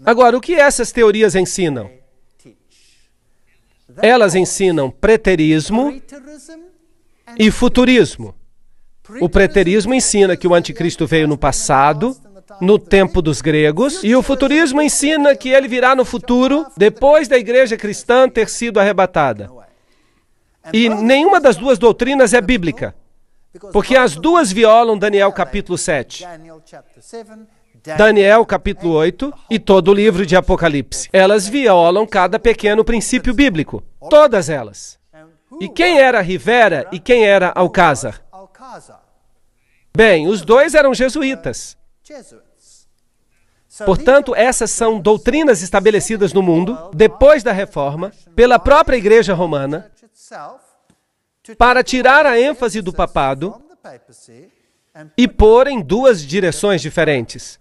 Agora, o que essas teorias ensinam? Elas ensinam preterismo e futurismo. O preterismo ensina que o anticristo veio no passado, no tempo dos gregos, e o futurismo ensina que ele virá no futuro, depois da igreja cristã ter sido arrebatada. E nenhuma das duas doutrinas é bíblica, porque as duas violam Daniel capítulo 7, Daniel capítulo 8 e todo o livro de Apocalipse. Elas violam cada pequeno princípio bíblico, todas elas. E quem era Rivera e quem era Alcázar? Bem, os dois eram jesuítas. Portanto, essas são doutrinas estabelecidas no mundo, depois da Reforma, pela própria Igreja Romana, para tirar a ênfase do papado e pôr em duas direções diferentes.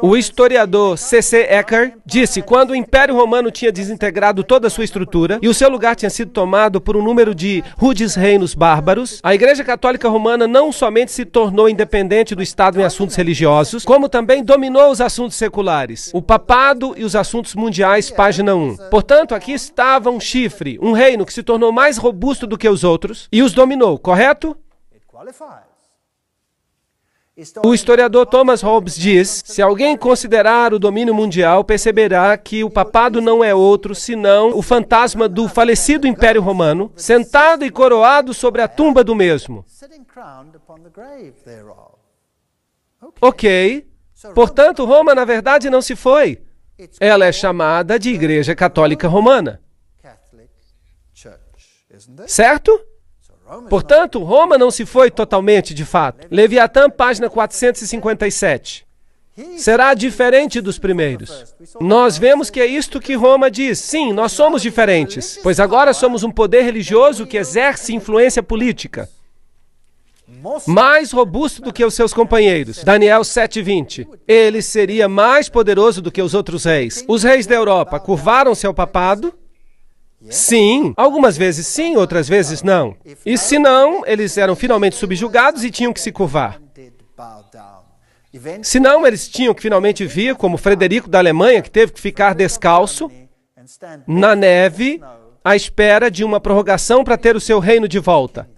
O historiador C.C. Ecker disse: quando o Império Romano tinha desintegrado toda a sua estrutura e o seu lugar tinha sido tomado por um número de rudes reinos bárbaros, a Igreja Católica Romana não somente se tornou independente do Estado em assuntos religiosos, como também dominou os assuntos seculares, o papado e os assuntos mundiais, página 1. Portanto, aqui estava um chifre, um reino que se tornou mais robusto do que os outros e os dominou, correto? O historiador Thomas Hobbes diz: se alguém considerar o domínio mundial, perceberá que o papado não é outro senão o fantasma do falecido Império Romano, sentado e coroado sobre a tumba do mesmo. Ok. Portanto, Roma, na verdade, não se foi. Ela é chamada de Igreja Católica Romana. Certo? Portanto, Roma não se foi totalmente, de fato. Leviatã, página 457. será diferente dos primeiros. Nós vemos que é isto que Roma diz. Sim, nós somos diferentes, pois agora somos um poder religioso que exerce influência política. Mais robusto do que os seus companheiros. Daniel 7:20. Ele seria mais poderoso do que os outros reis. Os reis da Europa curvaram-se ao papado? Sim. Algumas vezes sim, outras vezes não. E se não, eles eram finalmente subjugados e tinham que se curvar. Se não, eles tinham que finalmente vir, como Frederico da Alemanha, que teve que ficar descalço, na neve, à espera de uma prorrogação para ter o seu reino de volta.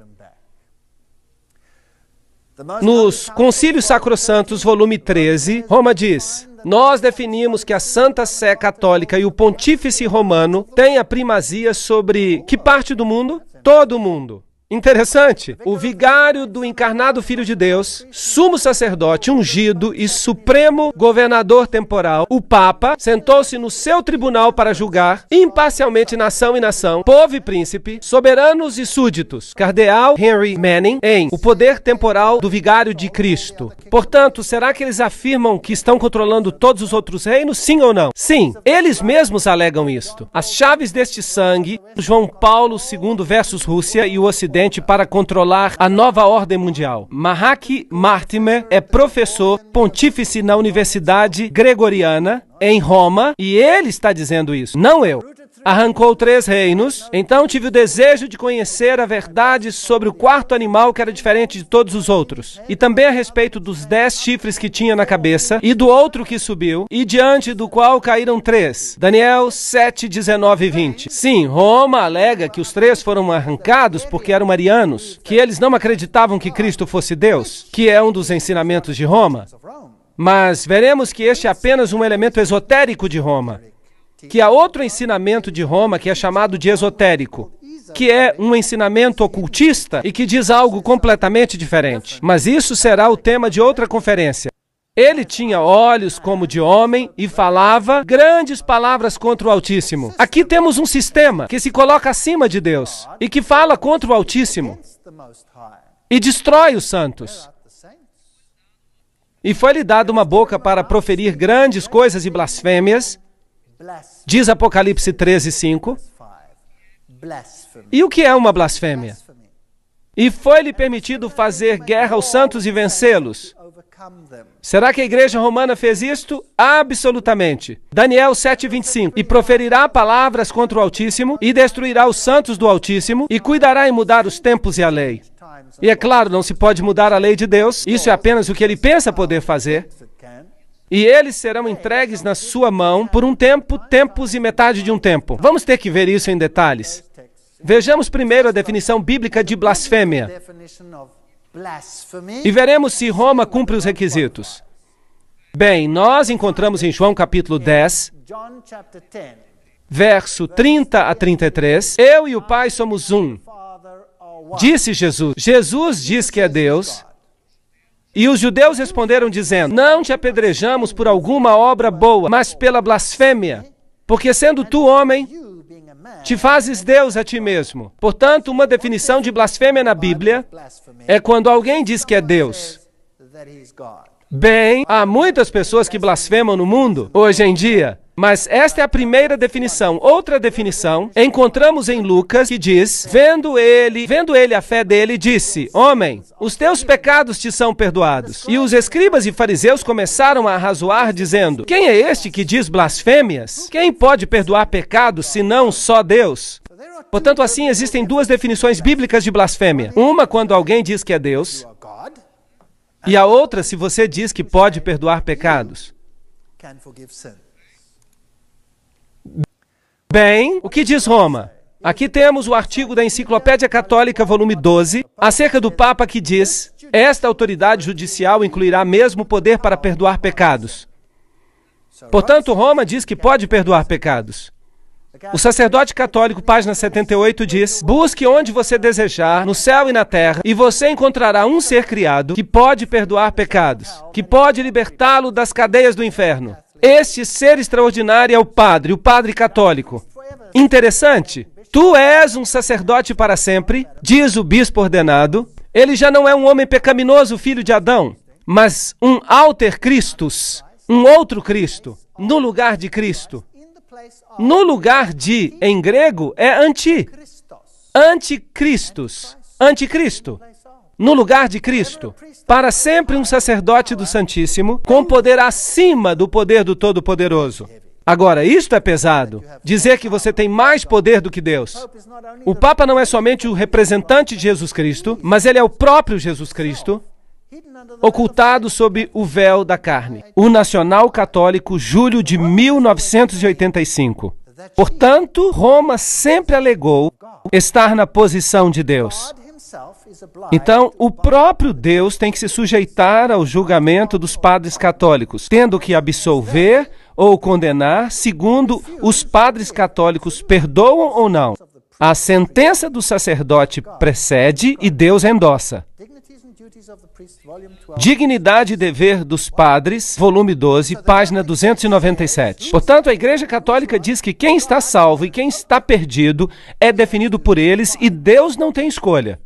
Nos Concílios Sacrossantos, volume 13, Roma diz: nós definimos que a Santa Sé Católica e o Pontífice Romano têm a primazia sobre que parte do mundo? Todo o mundo. Interessante. O vigário do encarnado Filho de Deus, sumo sacerdote ungido e supremo governador temporal, o Papa, sentou-se no seu tribunal para julgar imparcialmente nação e nação, povo e príncipe, soberanos e súditos. Cardeal Henry Manning, em O Poder Temporal do Vigário de Cristo. Portanto, será que eles afirmam que estão controlando todos os outros reinos? Sim ou não? Sim. Eles mesmos alegam isto. As chaves deste sangue, João Paulo II versus Rússia e o Ocidente, para controlar a nova ordem mundial. Mahaki Mortimer é professor pontífice na Universidade Gregoriana, em Roma, e ele está dizendo isso, não eu. Arrancou 3 reinos, então tive o desejo de conhecer a verdade sobre o quarto animal que era diferente de todos os outros. E também a respeito dos 10 chifres que tinha na cabeça, e do outro que subiu, e diante do qual caíram 3. Daniel 7, 19 e 20. Sim, Roma alega que os 3 foram arrancados porque eram arianos, que eles não acreditavam que Cristo fosse Deus, que é um dos ensinamentos de Roma. Mas veremos que este é apenas um elemento esotérico de Roma. Que há outro ensinamento de Roma que é chamado de esotérico, que é um ensinamento ocultista e que diz algo completamente diferente. Mas isso será o tema de outra conferência. Ele tinha olhos como de homem e falava grandes palavras contra o Altíssimo. Aqui temos um sistema que se coloca acima de Deus e que fala contra o Altíssimo e destrói os santos. E foi-lhe dada uma boca para proferir grandes coisas e blasfêmias, diz Apocalipse 13:5. E o que é uma blasfêmia? E foi-lhe permitido fazer guerra aos santos e vencê-los. Será que a igreja romana fez isto? Absolutamente. Daniel 7:25. E proferirá palavras contra o Altíssimo, e destruirá os santos do Altíssimo, e cuidará em mudar os tempos e a lei. E é claro, não se pode mudar a lei de Deus, isso é apenas o que ele pensa poder fazer. E eles serão entregues na sua mão por um tempo, tempos e metade de um tempo. Vamos ter que ver isso em detalhes. Vejamos primeiro a definição bíblica de blasfêmia. E veremos se Roma cumpre os requisitos. Bem, nós encontramos em João capítulo 10, verso 30 a 33, eu e o Pai somos um. Disse Jesus. Jesus diz que é Deus. E os judeus responderam dizendo, não te apedrejamos por alguma obra boa, mas pela blasfêmia, porque sendo tu homem, te fazes Deus a ti mesmo. Portanto, uma definição de blasfêmia na Bíblia é quando alguém diz que é Deus. Bem, há muitas pessoas que blasfemam no mundo hoje em dia, mas esta é a primeira definição. Outra definição encontramos em Lucas, que diz, vendo ele a fé dele, disse, homem, os teus pecados te são perdoados. E os escribas e fariseus começaram a arrazoar, dizendo, quem é este que diz blasfêmias? Quem pode perdoar pecados, senão só Deus? Portanto, assim, existem 2 definições bíblicas de blasfêmia. Uma quando alguém diz que é Deus, e a outra se você diz que pode perdoar pecados. Bem, o que diz Roma? Aqui temos o artigo da Enciclopédia Católica, volume 12, acerca do Papa que diz, esta autoridade judicial incluirá mesmo o poder para perdoar pecados. Portanto, Roma diz que pode perdoar pecados. O sacerdote católico, página 78, diz, busque onde você desejar, no céu e na terra, e você encontrará um ser criado que pode perdoar pecados, que pode libertá-lo das cadeias do inferno. Este ser extraordinário é o Padre católico. Interessante. Tu és um sacerdote para sempre, diz o bispo ordenado. Ele já não é um homem pecaminoso, filho de Adão. mas um alter Christus, um outro Cristo, no lugar de Cristo. No lugar de, em grego, é anticristos, anticristo. No lugar de Cristo, para sempre um sacerdote do Santíssimo, com poder acima do poder do Todo-Poderoso. Agora, isto é pesado, dizer que você tem mais poder do que Deus. O Papa não é somente o representante de Jesus Cristo, mas ele é o próprio Jesus Cristo, ocultado sob o véu da carne. O Nacional Católico, julho de 1985. Portanto, Roma sempre alegou estar na posição de Deus. Então, o próprio Deus tem que se sujeitar ao julgamento dos padres católicos, tendo que absolver ou condenar, segundo os padres católicos perdoam ou não. A sentença do sacerdote precede e Deus endossa. Dignidade e Dever dos Padres, volume 12, página 297. Portanto, a Igreja Católica diz que quem está salvo e quem está perdido é definido por eles e Deus não tem escolha.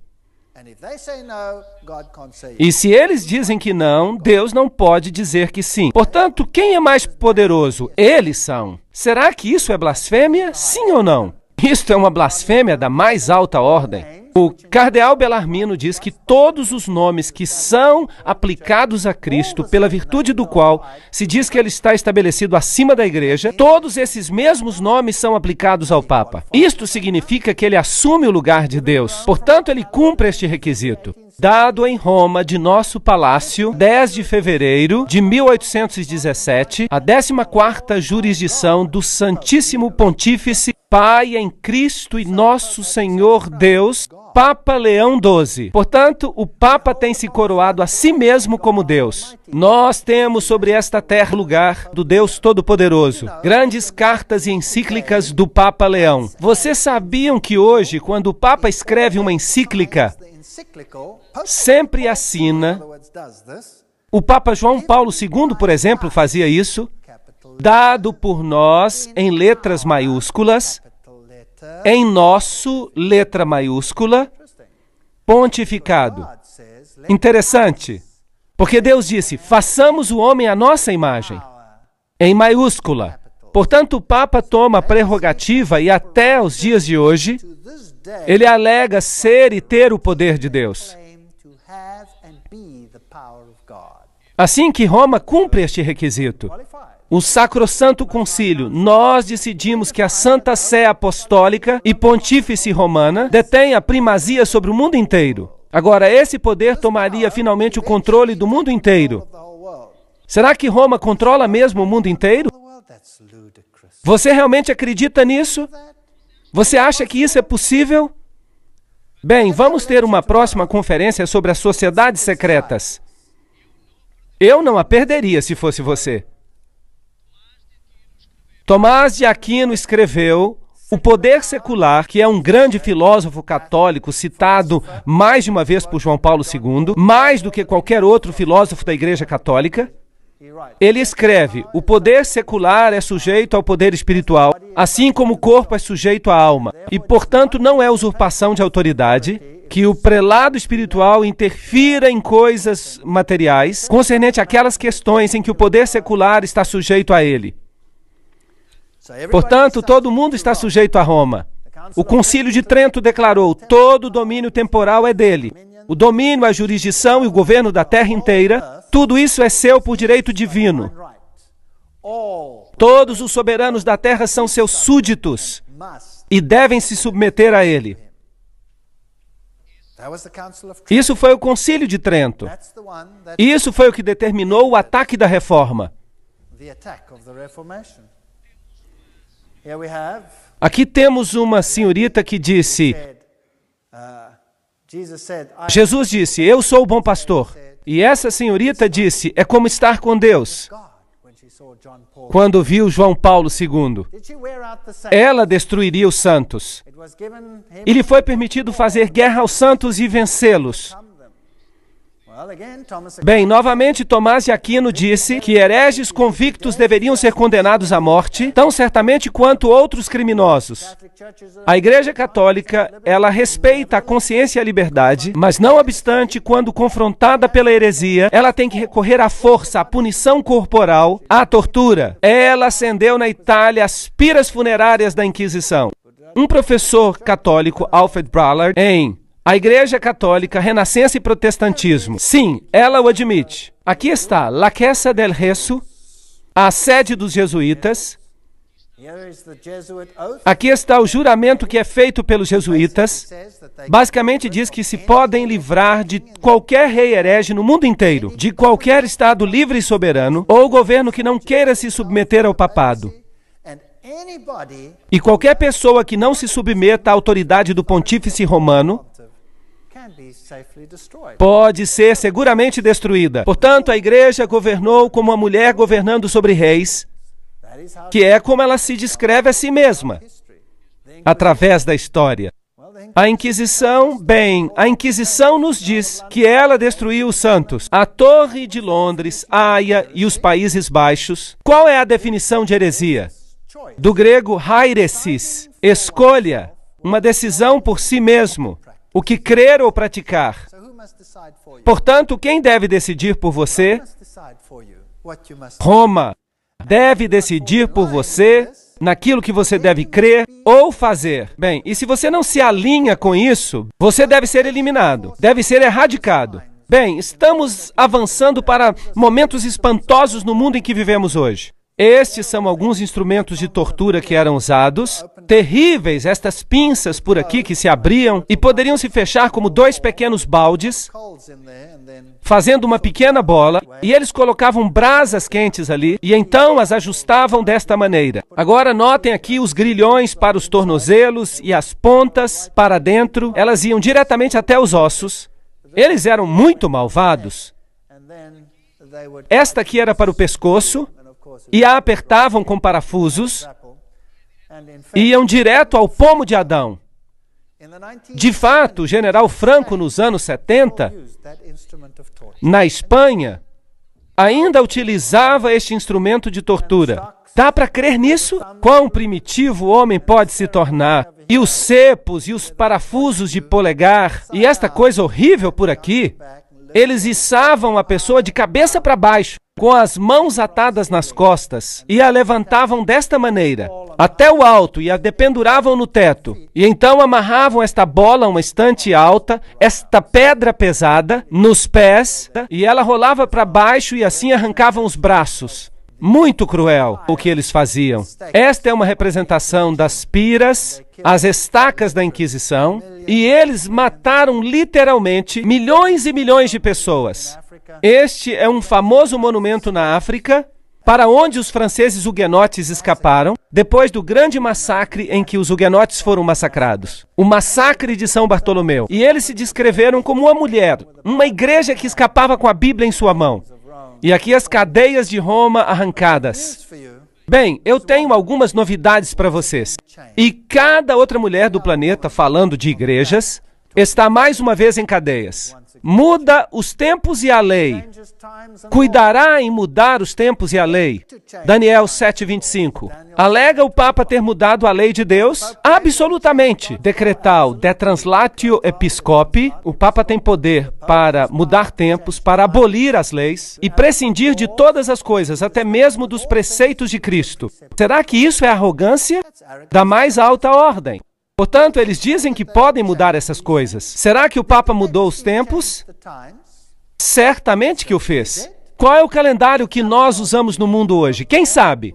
E se eles dizem que não, Deus não pode dizer que sim. Portanto, quem é mais poderoso? Eles são. Será que isso é blasfêmia? Sim ou não? Isto é uma blasfêmia da mais alta ordem. O cardeal Bellarmino diz que todos os nomes que são aplicados a Cristo, pela virtude do qual se diz que ele está estabelecido acima da Igreja, todos esses mesmos nomes são aplicados ao Papa. Isto significa que ele assume o lugar de Deus. Portanto, ele cumpre este requisito. Dado em Roma, de nosso palácio, 10 de fevereiro de 1817, a 14ª jurisdição do Santíssimo Pontífice, Pai em Cristo e nosso Senhor Deus, Papa Leão XII. Portanto, o Papa tem se coroado a si mesmo como Deus. Nós temos sobre esta terra lugar do Deus Todo-Poderoso. Grandes cartas e encíclicas do Papa Leão. Vocês sabiam que hoje, quando o Papa escreve uma encíclica, sempre assina, o Papa João Paulo II, por exemplo, fazia isso, dado por nós em letras maiúsculas, em nosso, letra maiúscula, pontificado. Interessante, porque Deus disse, façamos o homem à nossa imagem, em maiúscula. Portanto, o Papa toma a prerrogativa e até os dias de hoje, ele alega ser e ter o poder de Deus. Assim que Roma cumpre este requisito, o Sacrosanto Concílio, nós decidimos que a Santa Sé Apostólica e Pontífice Romana detém a primazia sobre o mundo inteiro. Agora, esse poder tomaria finalmente o controle do mundo inteiro. Será que Roma controla mesmo o mundo inteiro? Você realmente acredita nisso? Você acha que isso é possível? Bem, vamos ter uma próxima conferência sobre as sociedades secretas. Eu não a perderia se fosse você. Tomás de Aquino escreveu O Poder Secular, que é um grande filósofo católico citado mais de uma vez por João Paulo II, mais do que qualquer outro filósofo da Igreja Católica. Ele escreve, o poder secular é sujeito ao poder espiritual, assim como o corpo é sujeito à alma, e, portanto, não é usurpação de autoridade que o prelado espiritual interfira em coisas materiais, concernente àquelas questões em que o poder secular está sujeito a ele. Portanto, todo mundo está sujeito a Roma. O Concílio de Trento declarou, todo o domínio temporal é dele. O domínio, a jurisdição e o governo da terra inteira, tudo isso é seu por direito divino. Todos os soberanos da terra são seus súditos e devem se submeter a ele. Isso foi o Concílio de Trento. Isso foi o que determinou o ataque da Reforma. Aqui temos uma senhorita que disse, Jesus disse, eu sou o bom pastor. E essa senhorita disse, é como estar com Deus. Quando viu João Paulo II, ela destruiria os santos. E lhe foi permitido fazer guerra aos santos e vencê-los. Bem, novamente Tomás de Aquino disse que hereges convictos deveriam ser condenados à morte, tão certamente quanto outros criminosos. A Igreja Católica, ela respeita a consciência e a liberdade, mas não obstante, quando confrontada pela heresia, ela tem que recorrer à força, à punição corporal, à tortura. Ela acendeu na Itália as piras funerárias da Inquisição. Um professor católico, Alfred Ballard, em A Igreja Católica, Renascença e Protestantismo. Sim, ela o admite. Aqui está, La Chiesa del Gesù, a sede dos jesuítas. Aqui está o juramento que é feito pelos jesuítas. Basicamente diz que se podem livrar de qualquer rei herege no mundo inteiro, de qualquer estado livre e soberano, ou governo que não queira se submeter ao papado. E qualquer pessoa que não se submeta à autoridade do pontífice romano pode ser seguramente destruída. Portanto, a igreja governou como uma mulher governando sobre reis, que é como ela se descreve a si mesma, através da história. A Inquisição, bem, a Inquisição nos diz que ela destruiu os santos. A Torre de Londres, a Haia e os Países Baixos. Qual é a definição de heresia? Do grego hairesis, escolha, uma decisão por si mesmo, o que crer ou praticar. Portanto, quem deve decidir por você? Roma deve decidir por você naquilo que você deve crer ou fazer. Bem, e se você não se alinha com isso, você deve ser eliminado, deve ser erradicado. Bem, estamos avançando para momentos espantosos no mundo em que vivemos hoje. Estes são alguns instrumentos de tortura que eram usados. Terríveis, estas pinças por aqui que se abriam e poderiam se fechar como dois pequenos baldes, fazendo uma pequena bola, e eles colocavam brasas quentes ali, e então as ajustavam desta maneira. Agora notem aqui os grilhões para os tornozelos e as pontas para dentro, elas iam diretamente até os ossos. Eles eram muito malvados. Esta aqui era para o pescoço, e a apertavam com parafusos, e iam direto ao pomo de Adão. De fato, o general Franco, nos anos 70, na Espanha, ainda utilizava este instrumento de tortura. Dá para crer nisso? Quão primitivo o homem pode se tornar? E os cepos, e os parafusos de polegar, e esta coisa horrível por aqui, eles içavam a pessoa de cabeça para baixo, com as mãos atadas nas costas, e a levantavam desta maneira, até o alto, e a dependuravam no teto. E então amarravam esta bola a uma estante alta, esta pedra pesada, nos pés, e ela rolava para baixo e assim arrancavam os braços. Muito cruel o que eles faziam. Esta é uma representação das piras, as estacas da Inquisição, e eles mataram literalmente milhões e milhões de pessoas. Este é um famoso monumento na África, para onde os franceses huguenotes escaparam, depois do grande massacre em que os huguenotes foram massacrados. O massacre de São Bartolomeu. E eles se descreveram como uma mulher, uma igreja que escapava com a Bíblia em sua mão. E aqui as cadeias de Roma arrancadas. Bem, eu tenho algumas novidades para vocês. E cada outra mulher do planeta, falando de igrejas, está mais uma vez em cadeias. Muda os tempos e a lei. Cuidará em mudar os tempos e a lei. Daniel 7:25. Alega o Papa ter mudado a lei de Deus? Absolutamente. Decretal de translatio episcopi. O Papa tem poder para mudar tempos, para abolir as leis e prescindir de todas as coisas, até mesmo dos preceitos de Cristo. Será que isso é arrogância da mais alta ordem? Portanto, eles dizem que podem mudar essas coisas. Será que o Papa mudou os tempos? Certamente que o fez. Qual é o calendário que nós usamos no mundo hoje? Quem sabe?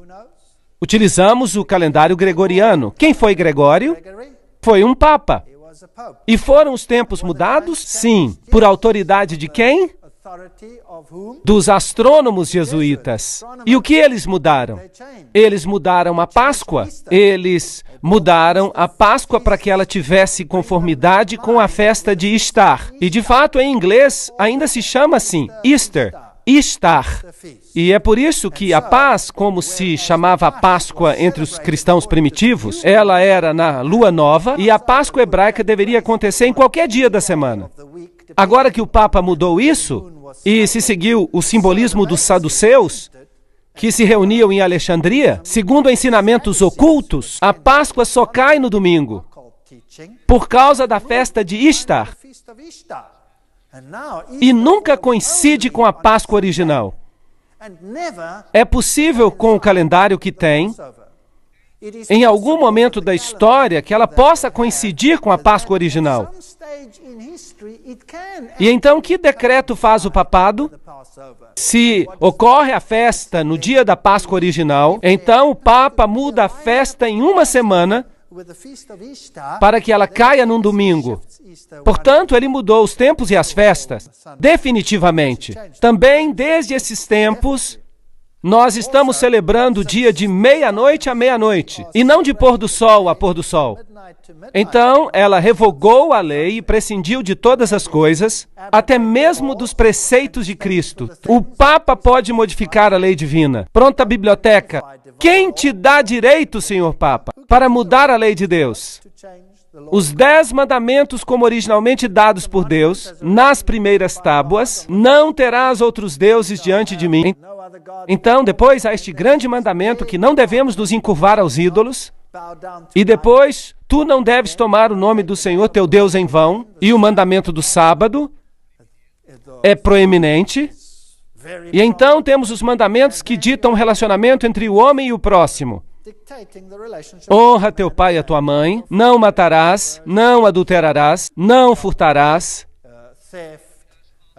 Utilizamos o calendário gregoriano. Quem foi Gregório? Foi um Papa. E foram os tempos mudados? Sim. Por autoridade de quem? Dos astrônomos jesuítas. E o que eles mudaram? Eles mudaram a Páscoa. Eles mudaram a Páscoa para que ela tivesse conformidade com a festa de Ishtar. E de fato, em inglês, ainda se chama assim, Easter. Ishtar. E é por isso que a paz, como se chamava a Páscoa entre os cristãos primitivos, ela era na lua nova e a Páscoa hebraica deveria acontecer em qualquer dia da semana. Agora que o Papa mudou isso, e se seguiu o simbolismo dos saduceus, que se reuniam em Alexandria, segundo ensinamentos ocultos, a Páscoa só cai no domingo, por causa da festa de Ishtar, e nunca coincide com a Páscoa original. É possível, com o calendário que tem, em algum momento da história, que ela possa coincidir com a Páscoa original. E então, que decreto faz o papado? Se ocorre a festa no dia da Páscoa original, então o Papa muda a festa em uma semana para que ela caia num domingo. Portanto, ele mudou os tempos e as festas, definitivamente. Também, desde esses tempos, nós estamos celebrando o dia de meia-noite a meia-noite, e não de pôr do sol a pôr do sol. Então, ela revogou a lei e prescindiu de todas as coisas, até mesmo dos preceitos de Cristo. O Papa pode modificar a lei divina. Pronta a biblioteca. Quem te dá direito, Senhor Papa, para mudar a lei de Deus? Os 10 mandamentos, como originalmente dados por Deus, nas primeiras tábuas, não terás outros deuses diante de mim. Então, depois há este grande mandamento que não devemos nos encurvar aos ídolos. E depois, tu não deves tomar o nome do Senhor teu Deus em vão. E o mandamento do sábado é proeminente. E então temos os mandamentos que ditam o relacionamento entre o homem e o próximo. Honra teu pai e a tua mãe, não matarás, não adulterarás, não furtarás,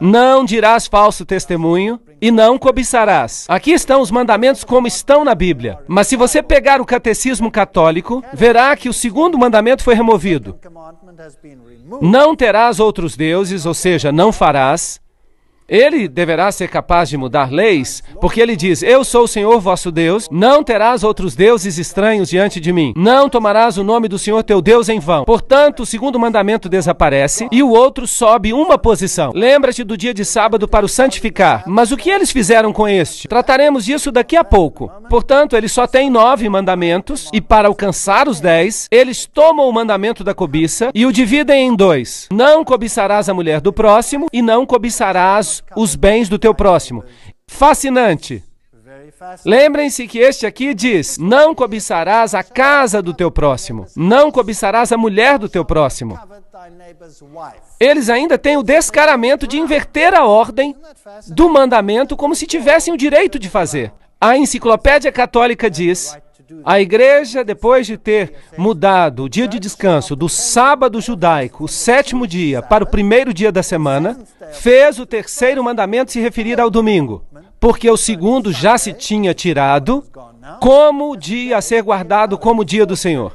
não dirás falso testemunho e não cobiçarás. Aqui estão os mandamentos como estão na Bíblia. Mas se você pegar o catecismo católico, verá que o segundo mandamento foi removido. Não terás outros deuses, ou seja, não farás. Ele deverá ser capaz de mudar leis, porque ele diz, eu sou o Senhor vosso Deus, não terás outros deuses estranhos diante de mim, não tomarás o nome do Senhor teu Deus em vão. Portanto, o segundo mandamento desaparece e o outro sobe uma posição. Lembra-te do dia de sábado para o santificar. Mas o que eles fizeram com este? Trataremos disso daqui a pouco. Portanto, eles só têm 9 mandamentos e para alcançar os 10, eles tomam o mandamento da cobiça e o dividem em 2. Não cobiçarás a mulher do próximo e não cobiçarás os bens do teu próximo. Fascinante. Lembrem-se que este aqui diz, não cobiçarás a casa do teu próximo, não cobiçarás a mulher do teu próximo. Eles ainda têm o descaramento de inverter a ordem do mandamento como se tivessem o direito de fazer. A enciclopédia católica diz, a igreja, depois de ter mudado o dia de descanso do sábado judaico, o 7º dia, para o 1º dia da semana, fez o 3º mandamento se referir ao domingo, porque o 2º já se tinha tirado como dia a ser guardado como dia do Senhor.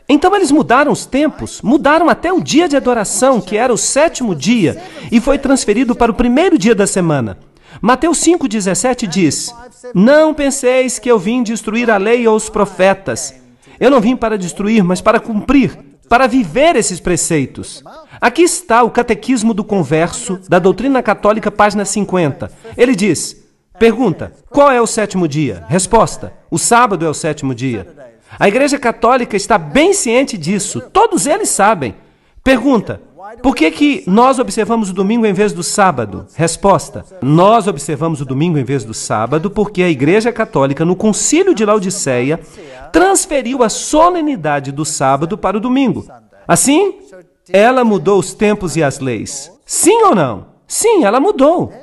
Então eles mudaram os tempos, mudaram até o dia de adoração, que era o 7º dia, e foi transferido para o 1º dia da semana. Mateus 5,17 diz, não penseis que eu vim destruir a lei ou os profetas. Eu não vim para destruir, mas para cumprir, para viver esses preceitos. Aqui está o Catequismo do Converso, da Doutrina Católica, página 50. Ele diz, pergunta, qual é o 7º dia? Resposta, o sábado é o 7º dia. A Igreja Católica está bem ciente disso, todos eles sabem. Pergunta, por que nós observamos o domingo em vez do sábado? Resposta, nós observamos o domingo em vez do sábado porque a Igreja Católica, no Concílio de Laodiceia, transferiu a solenidade do sábado para o domingo. Assim, ela mudou os tempos e as leis. Sim ou não? Sim, ela mudou.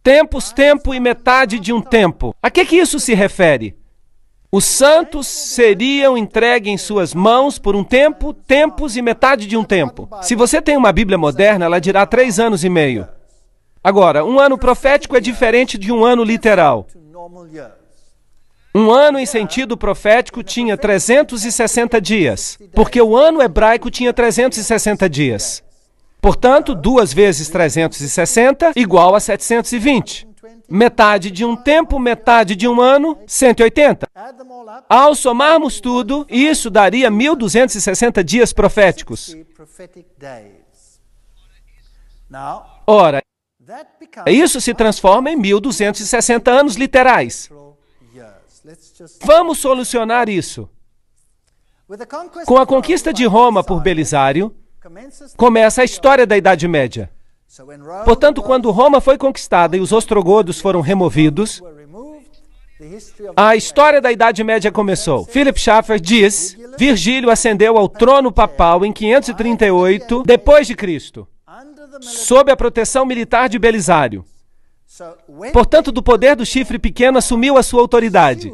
Tempos, tempo e metade de um tempo. A que isso se refere? Os santos seriam entregues em suas mãos por um tempo, tempos e metade de um tempo. Se você tem uma Bíblia moderna, ela dirá 3 anos e meio. Agora, um ano profético é diferente de um ano literal. Um ano em sentido profético tinha 360 dias, porque o ano hebraico tinha 360 dias. Portanto, 2 vezes 360 igual a 720. Metade de um tempo, metade de um ano, 180. Ao somarmos tudo, isso daria 1260 dias proféticos. Ora, isso se transforma em 1260 anos literais. Vamos solucionar isso. Com a conquista de Roma por Belisário, começa a história da Idade Média. Portanto, quando Roma foi conquistada e os ostrogodos foram removidos, a história da Idade Média começou. Philip Schaeffer diz, Virgílio ascendeu ao trono papal em 538 depois de Cristo, sob a proteção militar de Belisário. Portanto, do poder do chifre pequeno assumiu a sua autoridade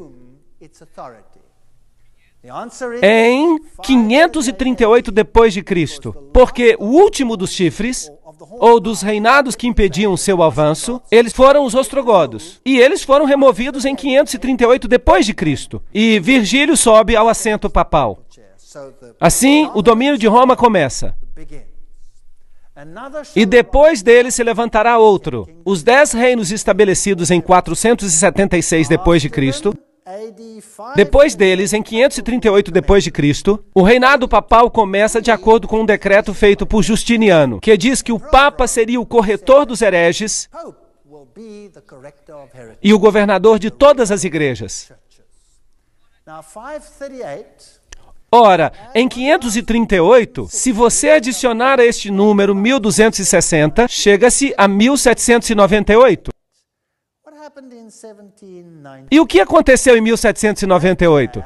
em 538 depois de Cristo, porque o último dos chifres, ou dos reinados que impediam o seu avanço, eles foram os ostrogodos. E eles foram removidos em 538 depois de Cristo. E Virgílio sobe ao assento papal. Assim, o domínio de Roma começa. E depois dele se levantará outro. Os 10 reinos estabelecidos em 476 depois de Cristo. Depois deles, em 538 depois de Cristo, o reinado papal começa de acordo com um decreto feito por Justiniano, que diz que o Papa seria o corretor dos hereges e o governador de todas as igrejas. Ora, em 538, se você adicionar a este número 1260, chega-se a 1798. E o que aconteceu em 1798?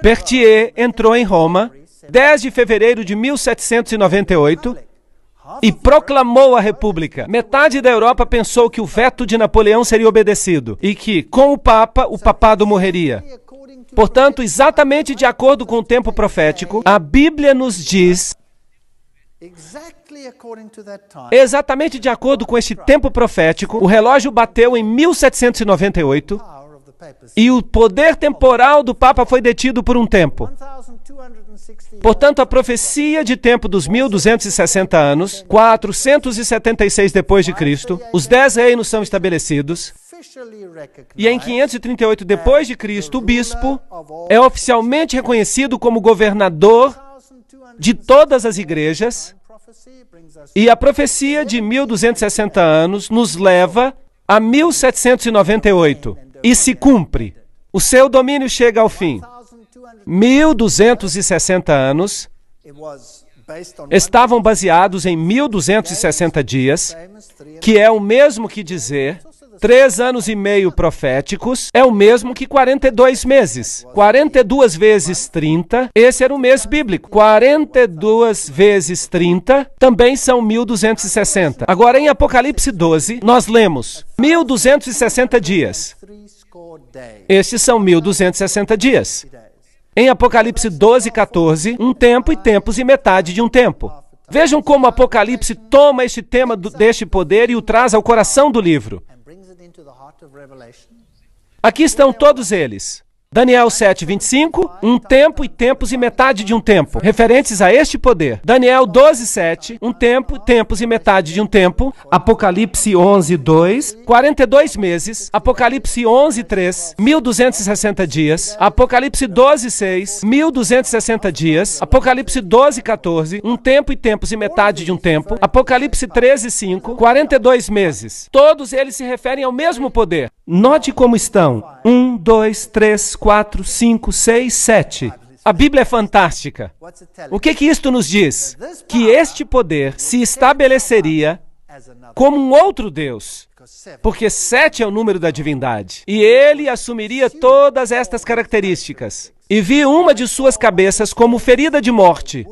Berthier entrou em Roma, 10 de fevereiro de 1798, e proclamou a República. Metade da Europa pensou que o veto de Napoleão seria obedecido e que, com o Papa, o papado morreria. Portanto, exatamente de acordo com o tempo profético, a Bíblia nos diz, exatamente de acordo com este tempo profético, o relógio bateu em 1798 e o poder temporal do Papa foi detido por um tempo. Portanto, a profecia de tempo dos 1260 anos, 476 depois de Cristo, os 10 reinos são estabelecidos. E em 538 depois de Cristo, o bispo é oficialmente reconhecido como governador de todas as igrejas, e a profecia de 1260 anos nos leva a 1798 e se cumpre. O seu domínio chega ao fim. 1260 anos estavam baseados em 1260 dias, que é o mesmo que dizer 3 anos e meio proféticos, é o mesmo que 42 meses. 42 vezes 30, esse era o mês bíblico. 42 vezes 30 também são 1260. Agora, em Apocalipse 12, nós lemos 1260 dias. Estes são 1260 dias. Em Apocalipse 12, 14, um tempo e tempos e metade de um tempo. Vejam como Apocalipse toma este tema deste poder e o traz ao coração do livro. Aqui estão todos eles. Daniel 7:25, um tempo e tempos e metade de um tempo, referentes a este poder. Daniel 12:7, um tempo, tempos e metade de um tempo. Apocalipse 11:2, 42 meses. Apocalipse 11:3, 1260 dias. Apocalipse 12:6, 1260 dias. Apocalipse 12:14, um tempo e tempos e metade de um tempo. Apocalipse 13:5, 42 meses. Todos eles se referem ao mesmo poder. Note como estão. 1, 2, 3, 4, 5, 6, 7. A Bíblia é fantástica. O que isto nos diz? Que este poder se estabeleceria como um outro Deus, porque 7 é o número da divindade. E ele assumiria todas estas características. E vi uma de suas cabeças como ferida de morte.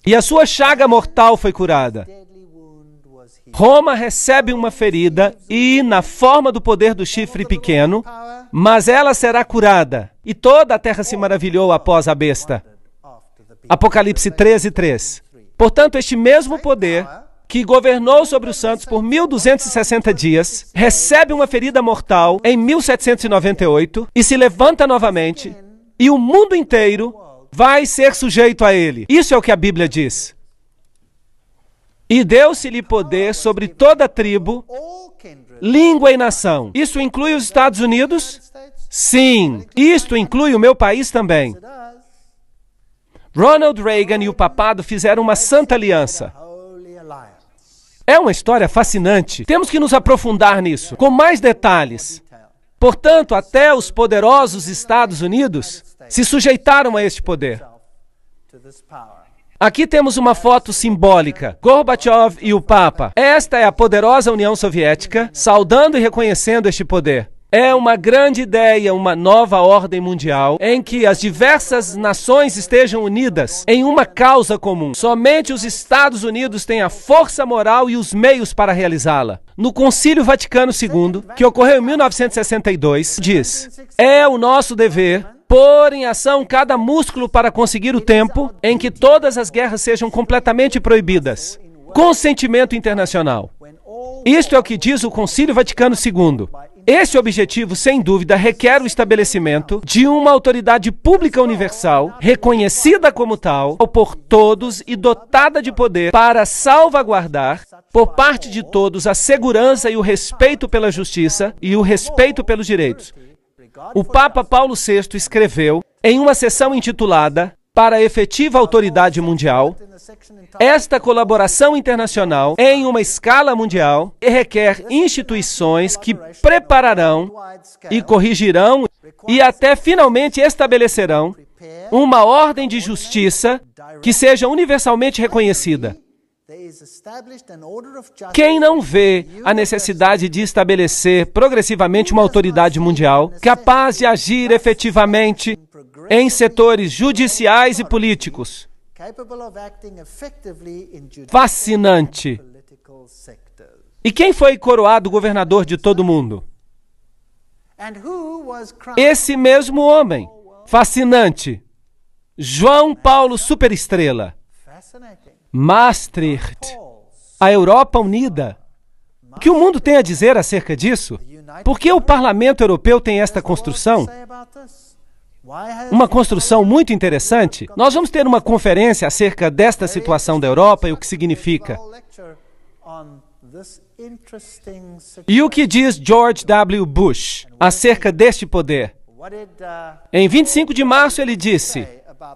E a sua chaga mortal foi curada. Roma recebe uma ferida e, na forma do poder do chifre pequeno, mas ela será curada. E toda a terra se maravilhou após a besta. Apocalipse 13:3. Portanto, este mesmo poder, que governou sobre os santos por 1260 dias, recebe uma ferida mortal em 1798 e se levanta novamente, e o mundo inteiro vai ser sujeito a ele. Isso é o que a Bíblia diz. E deu-se-lhe poder sobre toda tribo, língua e nação. Isso inclui os Estados Unidos? Sim, isto inclui o meu país também. Ronald Reagan e o papado fizeram uma santa aliança. É uma história fascinante. Temos que nos aprofundar nisso, com mais detalhes. Portanto, até os poderosos Estados Unidos se sujeitaram a este poder. Aqui temos uma foto simbólica, Gorbachev e o Papa. Esta é a poderosa União Soviética, saudando e reconhecendo este poder. É uma grande ideia, uma nova ordem mundial, em que as diversas nações estejam unidas em uma causa comum. Somente os Estados Unidos têm a força moral e os meios para realizá-la. No Concílio Vaticano II, que ocorreu em 1962, diz: é o nosso dever pôr em ação cada músculo para conseguir o tempo em que todas as guerras sejam completamente proibidas. Consentimento internacional. Isto é o que diz o Concílio Vaticano II. Esse objetivo, sem dúvida, requer o estabelecimento de uma autoridade pública universal, reconhecida como tal por todos e dotada de poder para salvaguardar, por parte de todos, a segurança e o respeito pela justiça e o respeito pelos direitos. O Papa Paulo VI escreveu, em uma sessão intitulada Para a Efetiva Autoridade Mundial, esta colaboração internacional em uma escala mundial requer instituições que prepararão e corrigirão e até finalmente estabelecerão uma ordem de justiça que seja universalmente reconhecida. Quem não vê a necessidade de estabelecer progressivamente uma autoridade mundial capaz de agir efetivamente em setores judiciais e políticos? Fascinante. E quem foi coroado governador de todo o mundo? Esse mesmo homem. Fascinante. João Paulo Superestrela. Maastricht. A Europa unida. O que o mundo tem a dizer acerca disso? Por que o Parlamento Europeu tem esta construção? Uma construção muito interessante. Nós vamos ter uma conferência acerca desta situação da Europa e o que significa. E o que diz George W. Bush acerca deste poder? Em 25 de março ele disse: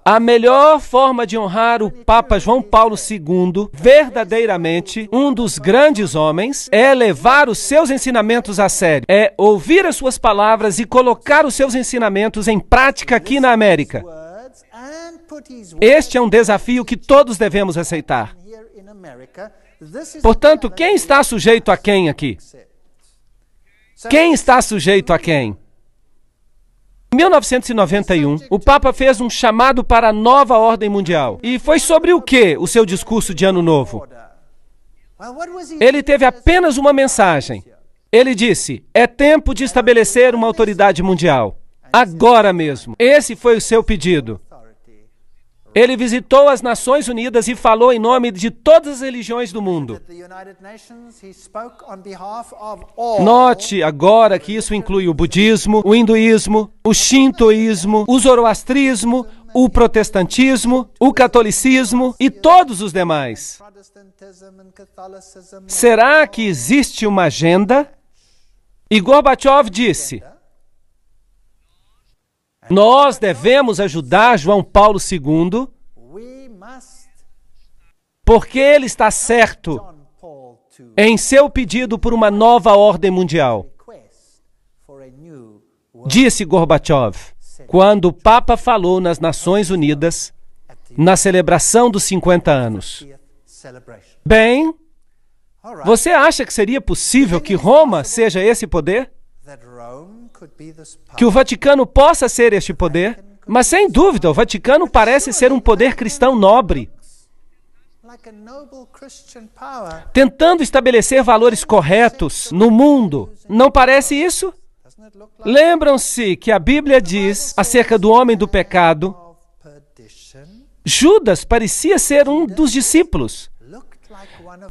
a melhor forma de honrar o Papa João Paulo II, verdadeiramente um dos grandes homens, é levar os seus ensinamentos a sério, é ouvir as suas palavras e colocar os seus ensinamentos em prática aqui na América. Este é um desafio que todos devemos aceitar. Portanto, quem está sujeito a quem aqui? Quem está sujeito a quem? Em 1991, o Papa fez um chamado para a nova ordem mundial. E foi sobre o que o seu discurso de Ano Novo? Ele teve apenas uma mensagem. Ele disse: é tempo de estabelecer uma autoridade mundial. Agora mesmo. Esse foi o seu pedido. Ele visitou as Nações Unidas e falou em nome de todas as religiões do mundo. Note agora que isso inclui o budismo, o hinduísmo, o shintoísmo, o zoroastrismo, o protestantismo, o catolicismo e todos os demais. Será que existe uma agenda? E Gorbachev disse: nós devemos ajudar João Paulo II, porque ele está certo em seu pedido por uma nova ordem mundial. Disse Gorbachev, quando o Papa falou nas Nações Unidas, na celebração dos 50 anos. Bem, você acha que seria possível que Roma seja esse poder? Que o Vaticano possa ser este poder? Mas, sem dúvida, o Vaticano parece ser um poder cristão nobre, tentando estabelecer valores corretos no mundo. Não parece isso? Lembram-se que a Bíblia diz acerca do homem do pecado? Judas parecia ser um dos discípulos,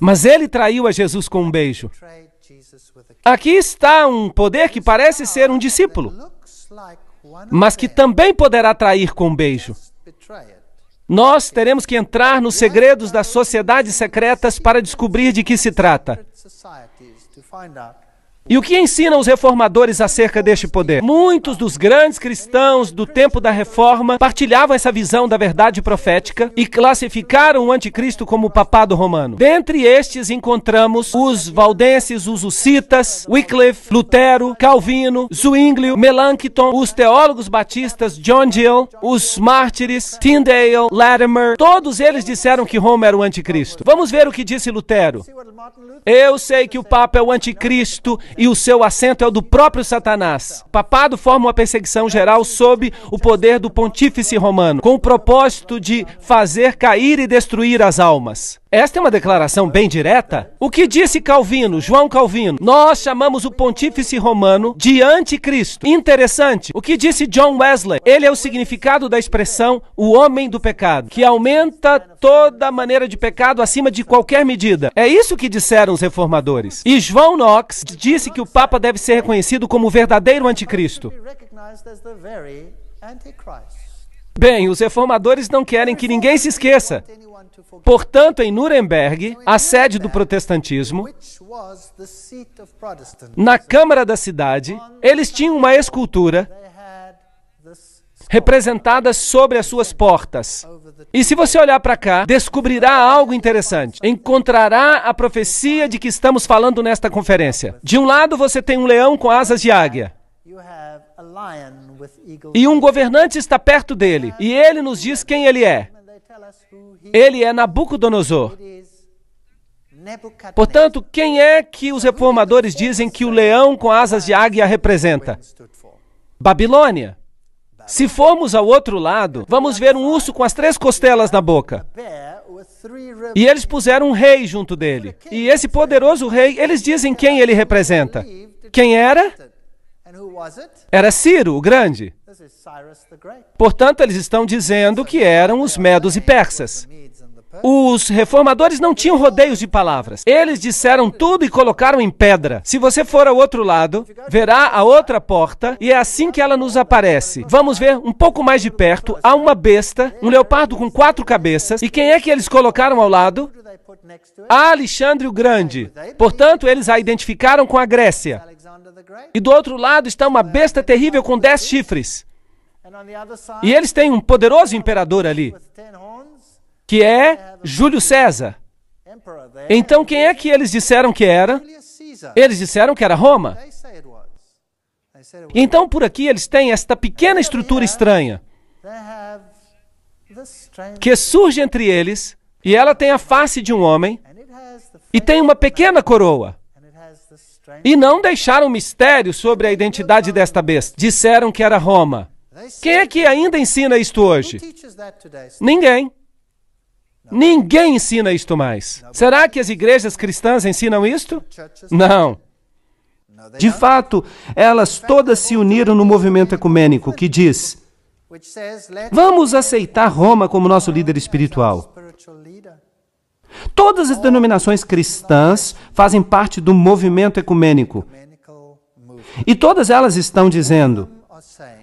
mas ele traiu a Jesus com um beijo. Aqui está um poder que parece ser um discípulo, mas que também poderá trair com um beijo. Nós teremos que entrar nos segredos das sociedades secretas para descobrir de que se trata. E o que ensinam os reformadores acerca deste poder? Muitos dos grandes cristãos do tempo da Reforma partilhavam essa visão da verdade profética e classificaram o anticristo como o papado romano. Dentre estes encontramos os valdenses, os hussitas, Wycliffe, Lutero, Calvino, Zwinglio, Melanchthon, os teólogos batistas John Gill, os mártires, Tyndale, Latimer. Todos eles disseram que Roma era o anticristo. Vamos ver o que disse Lutero. Eu sei que o Papa é o anticristo e o seu assento é o do próprio Satanás. O papado forma uma perseguição geral sob o poder do pontífice romano, com o propósito de fazer cair e destruir as almas. Esta é uma declaração bem direta. O que disse Calvino, João Calvino? Nós chamamos o pontífice romano de anticristo. Interessante. O que disse John Wesley? Ele é o significado da expressão o homem do pecado, que aumenta toda maneira de pecado acima de qualquer medida. É isso que disseram os reformadores. E João Knox disse que o Papa deve ser reconhecido como o verdadeiro anticristo. Bem, os reformadores não querem que ninguém se esqueça. Portanto, em Nuremberg, a sede do protestantismo, na Câmara da cidade, eles tinham uma escultura representada sobre as suas portas. E se você olhar para cá, descobrirá algo interessante. Encontrará a profecia de que estamos falando nesta conferência. De um lado, você tem um leão com asas de águia. E um governante está perto dele. E ele nos diz quem ele é. Ele é Nabucodonosor. Portanto, quem é que os reformadores dizem que o leão com asas de águia representa? Babilônia. Se formos ao outro lado, vamos ver um urso com as 3 costelas na boca. E eles puseram um rei junto dele. E esse poderoso rei, eles dizem quem ele representa. Quem era? Era Ciro, o Grande. Portanto, eles estão dizendo que eram os medos e persas. Os reformadores não tinham rodeios de palavras. Eles disseram tudo e colocaram em pedra. Se você for ao outro lado, verá a outra porta e é assim que ela nos aparece. Vamos ver um pouco mais de perto. Há uma besta, um leopardo com 4 cabeças. E quem é que eles colocaram ao lado? Alexandre o Grande. Portanto, eles a identificaram com a Grécia. E do outro lado está uma besta terrível com 10 chifres. E eles têm um poderoso imperador ali, que é Júlio César. Então, quem é que eles disseram que era? Eles disseram que era Roma. Então, por aqui, eles têm esta pequena estrutura estranha, que surge entre eles, e ela tem a face de um homem, e tem uma pequena coroa. E não deixaram mistério sobre a identidade desta besta. Disseram que era Roma. Quem é que ainda ensina isto hoje? Ninguém. Ninguém ensina isto mais. Será que as igrejas cristãs ensinam isto? Não. De fato, elas todas se uniram no movimento ecumênico que diz: vamos aceitar Roma como nosso líder espiritual. Todas as denominações cristãs fazem parte do movimento ecumênico. E todas elas estão dizendo: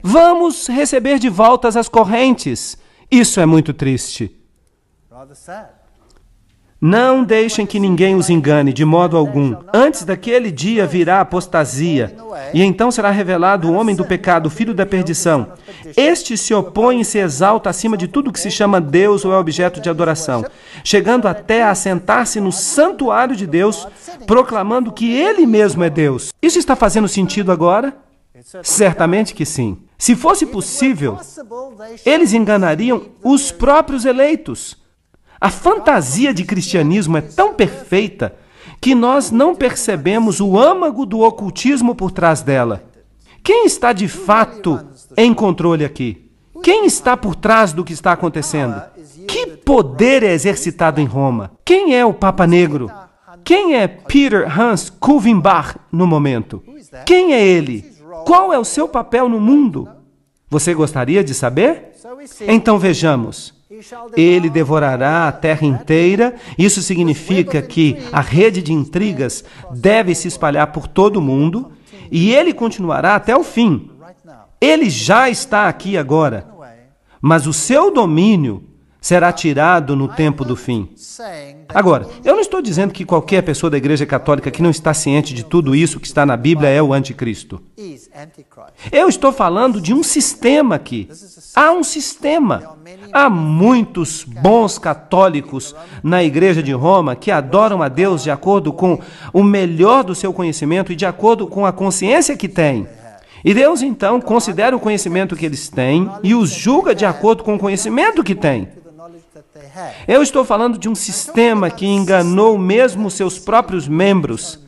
vamos receber de volta as correntes. Isso é muito triste. Não deixem que ninguém os engane, de modo algum. Antes daquele dia virá a apostasia, e então será revelado o homem do pecado, o filho da perdição. Este se opõe e se exalta acima de tudo que se chama Deus ou é objeto de adoração, chegando até a sentar-se no santuário de Deus, proclamando que Ele mesmo é Deus. Isso está fazendo sentido agora? Certamente que sim. Se fosse possível, eles enganariam os próprios eleitos. A fantasia de cristianismo é tão perfeita que nós não percebemos o âmago do ocultismo por trás dela. Quem está de fato em controle aqui? Quem está por trás do que está acontecendo? Que poder é exercitado em Roma? Quem é o Papa Negro? Quem é Peter Hans Kulvenbach no momento? Quem é ele? Qual é o seu papel no mundo? Você gostaria de saber? Então vejamos. Ele devorará a terra inteira. Isso significa que a rede de intrigas deve se espalhar por todo o mundo e ele continuará até o fim. Ele já está aqui agora, mas o seu domínio
será tirado no tempo do fim. Agora, eu não estou dizendo que qualquer pessoa da Igreja Católica que não está ciente de tudo isso que está na Bíblia é o anticristo. Eu estou falando de um sistema aqui. Há um sistema. Há muitos bons católicos na Igreja de Roma que adoram a Deus de acordo com o melhor do seu conhecimento e de acordo com a consciência que têm. E Deus, então, considera o conhecimento que eles têm e os julga de acordo com o conhecimento que têm. Eu estou falando de um sistema que enganou mesmo seus próprios membros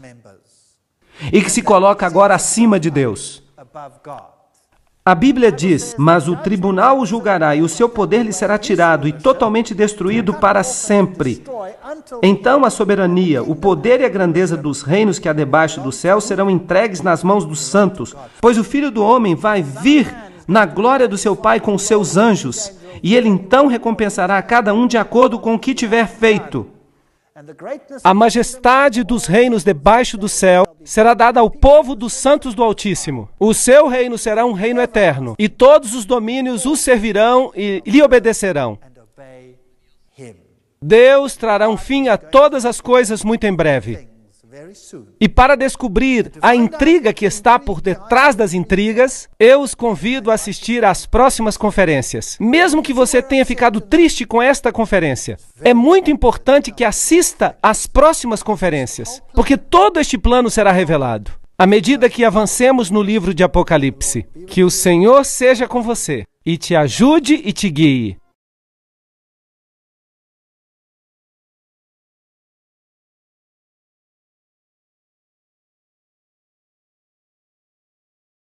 e que se coloca agora acima de Deus. A Bíblia diz, mas o tribunal o julgará e o seu poder lhe será tirado e totalmente destruído para sempre. Então a soberania, o poder e a grandeza dos reinos que há debaixo do céu serão entregues nas mãos dos santos, pois o Filho do Homem vai vir na glória do seu Pai com os seus anjos, e ele então recompensará a cada um de acordo com o que tiver feito.
A majestade dos reinos debaixo do céu será dada ao povo dos santos do Altíssimo. O seu reino será um reino eterno, e todos os domínios o servirão e lhe obedecerão. Deus trará um fim a todas as coisas muito em breve. E para descobrir a intriga que está por detrás das intrigas, eu os convido a assistir às próximas conferências. Mesmo que você tenha ficado triste com esta conferência, é muito importante que assista às próximas conferências, porque todo este plano será revelado à medida que avancemos no livro de Apocalipse. Que o Senhor seja com você e te ajude e te guie.